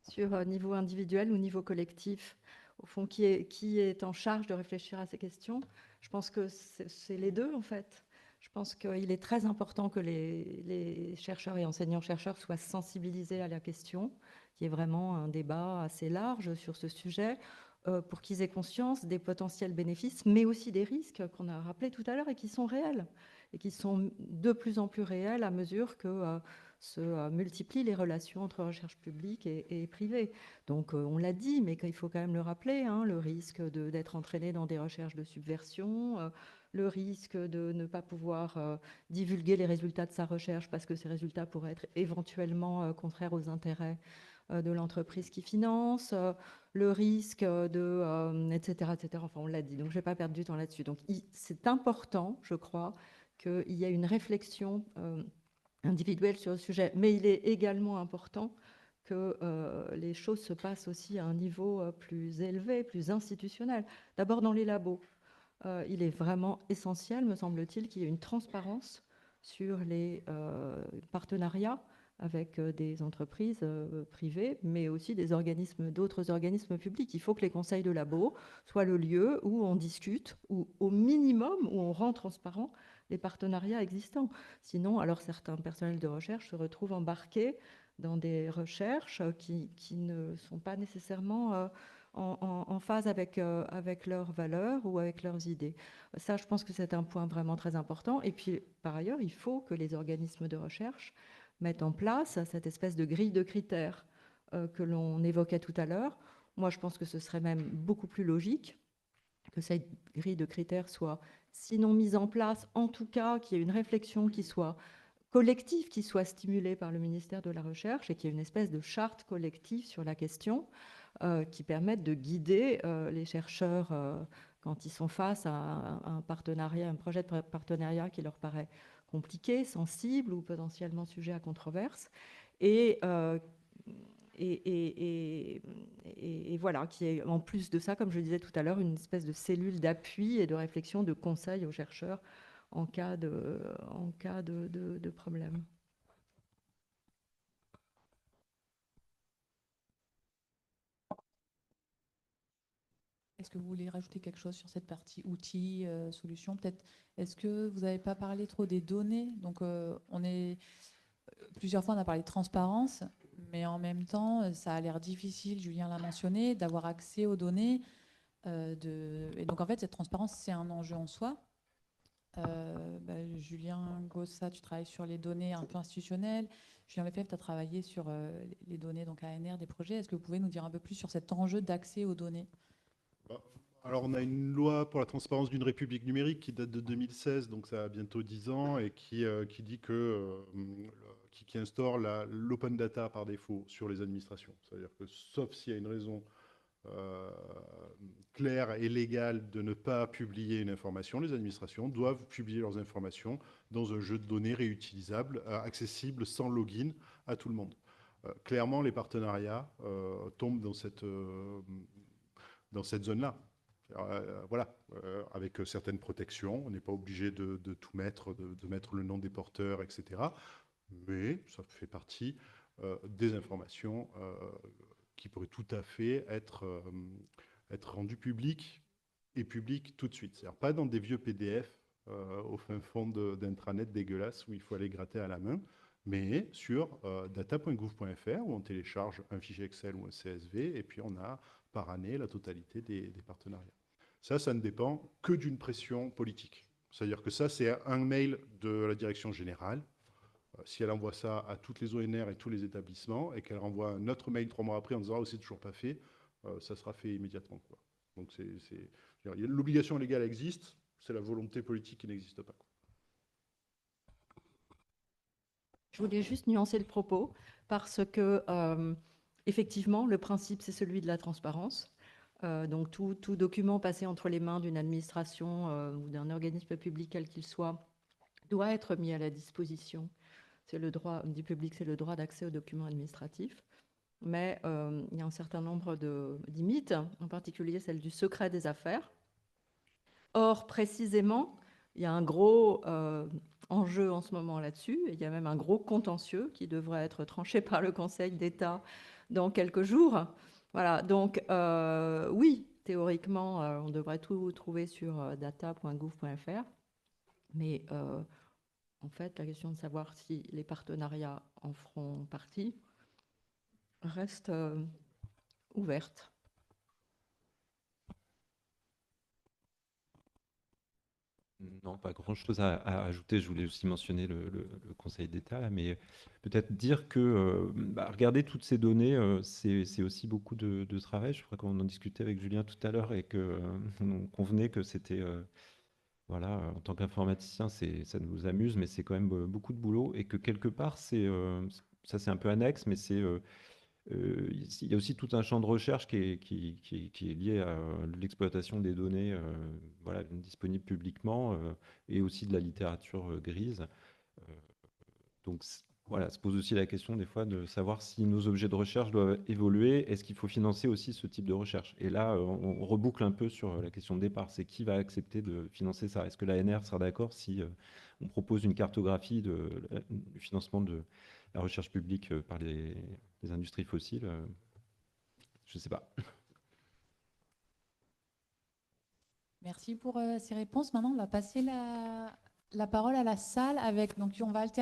sur niveau individuel ou niveau collectif. Au fond, qui est en charge de réfléchir à ces questions? Je pense que c'est les deux, en fait. Je pense qu'il est très important que les chercheurs et enseignants-chercheurs soient sensibilisés à la question, qu'il y ait vraiment un débat assez large sur ce sujet, pour qu'ils aient conscience des potentiels bénéfices, mais aussi des risques qu'on a rappelés tout à l'heure et qui sont réels, et qui sont de plus en plus réels à mesure que se multiplient les relations entre recherche publique et privée. Donc on l'a dit, mais il faut quand même le rappeler, hein, le risque d'être entraîné dans des recherches de subversion, le risque de ne pas pouvoir divulguer les résultats de sa recherche parce que ces résultats pourraient être éventuellement contraires aux intérêts de l'entreprise qui finance, le risque etc., etc. Enfin, on l'a dit, donc je ne vais pas perdre du temps là-dessus. Donc, c'est important, je crois, qu'il y ait une réflexion individuelle sur le sujet, mais il est également important que les choses se passent aussi à un niveau plus élevé, plus institutionnel. D'abord dans les labos. Il est vraiment essentiel, me semble-t-il, qu'il y ait une transparence sur les partenariats avec des entreprises privées, mais aussi d'autres organismes publics. Il faut que les conseils de labo soient le lieu où on discute, ou au minimum où on rend transparent les partenariats existants. Sinon, alors certains personnels de recherche se retrouvent embarqués dans des recherches qui ne sont pas nécessairement en phase avec leurs valeurs ou avec leurs idées. Ça, je pense que c'est un point vraiment très important. Et puis, par ailleurs, il faut que les organismes de recherche mettent en place cette espèce de grille de critères que l'on évoquait tout à l'heure. Moi, je pense que ce serait même beaucoup plus logique que cette grille de critères soit, sinon mise en place, en tout cas, qu'il y ait une réflexion qui soit collective, qui soit stimulée par le ministère de la Recherche et qu'il y ait une espèce de charte collective sur la question qui permette de guider les chercheurs quand ils sont face à un partenariat, un projet de partenariat qui leur paraît compliqué, sensible ou potentiellement sujet à controverse. Et voilà, qui est en plus de ça, comme je le disais tout à l'heure, une espèce de cellule d'appui et de réflexion, de conseil aux chercheurs en cas de problème. Est-ce que vous voulez rajouter quelque chose sur cette partie outils, solutions? Peut-être, est-ce que vous n'avez pas parlé trop des données? Donc, plusieurs fois, on a parlé de transparence, mais en même temps, ça a l'air difficile, Julien l'a mentionné, d'avoir accès aux données. Et donc, en fait, cette transparence, c'est un enjeu en soi. Julien Gossa, tu travailles sur les données un peu institutionnelles. Julien Lefebvre, tu as travaillé sur les données donc ANR des projets. Est-ce que vous pouvez nous dire un peu plus sur cet enjeu d'accès aux données? Alors, on a une loi pour la transparence d'une république numérique qui date de 2016, donc ça a bientôt 10 ans, et qui dit qui instaure l'open data par défaut sur les administrations. C'est-à-dire que, sauf s'il y a une raison claire et légale de ne pas publier une information, les administrations doivent publier leurs informations dans un jeu de données réutilisable, accessible sans login à tout le monde. Clairement, les partenariats tombent dans cette zone-là. Voilà, avec certaines protections. On n'est pas obligé de tout mettre, de mettre le nom des porteurs, etc. Mais ça fait partie des informations qui pourraient tout à fait être rendues publiques et publiques tout de suite. C'est-à-dire pas dans des vieux PDF au fin fond d'intranet dégueulasse où il faut aller gratter à la main, mais sur data.gouv.fr où on télécharge un fichier Excel ou un CSV et puis on a par année la totalité des partenariats. Ça ne dépend que d'une pression politique. C'est-à-dire que ça, c'est un mail de la direction générale. Si elle envoie ça à toutes les ONR et tous les établissements et qu'elle renvoie un autre mail 3 mois après en disant « oh, c'est toujours pas fait », ça sera fait immédiatement, quoi. Donc l'obligation légale existe, c'est la volonté politique qui n'existe pas, quoi. Je voulais juste nuancer le propos parce que, effectivement, le principe, c'est celui de la transparence. Donc, tout document passé entre les mains d'une administration ou d'un organisme public, quel qu'il soit, doit être mis à la disposition. C'est le droit du public, c'est le droit d'accès aux documents administratifs. Mais il y a un certain nombre de limites, en particulier celle du secret des affaires. Or, précisément, il y a un gros enjeu en ce moment là-dessus, et il y a même un gros contentieux qui devrait être tranché par le Conseil d'État dans quelques jours. Voilà, donc oui, théoriquement, on devrait tout trouver sur data.gouv.fr, mais en fait, la question de savoir si les partenariats en feront partie reste ouverte. Non, pas grand-chose à ajouter. Je voulais aussi mentionner le Conseil d'État, là, mais peut-être dire que regarder toutes ces données, c'est aussi beaucoup de travail. Je crois qu'on en discutait avec Julien tout à l'heure et qu'on convenait que c'était, voilà, en tant qu'informaticien, ça nous amuse, mais c'est quand même beaucoup de boulot et que quelque part, ça c'est un peu annexe, mais c'est il y a aussi tout un champ de recherche qui est lié à l'exploitation des données voilà, disponibles publiquement et aussi de la littérature grise. Donc voilà, se pose aussi la question des fois de savoir si nos objets de recherche doivent évoluer. Est-ce qu'il faut financer aussi ce type de recherche? Et là, on reboucle un peu sur la question de départ. C'est qui va accepter de financer ça? Est-ce que l'ANR sera d'accord si on propose une cartographie du financement de la recherche publique par les industries fossiles? Je ne sais pas. Merci pour ces réponses. Maintenant, on va passer la parole à la salle avec, donc on va alterner.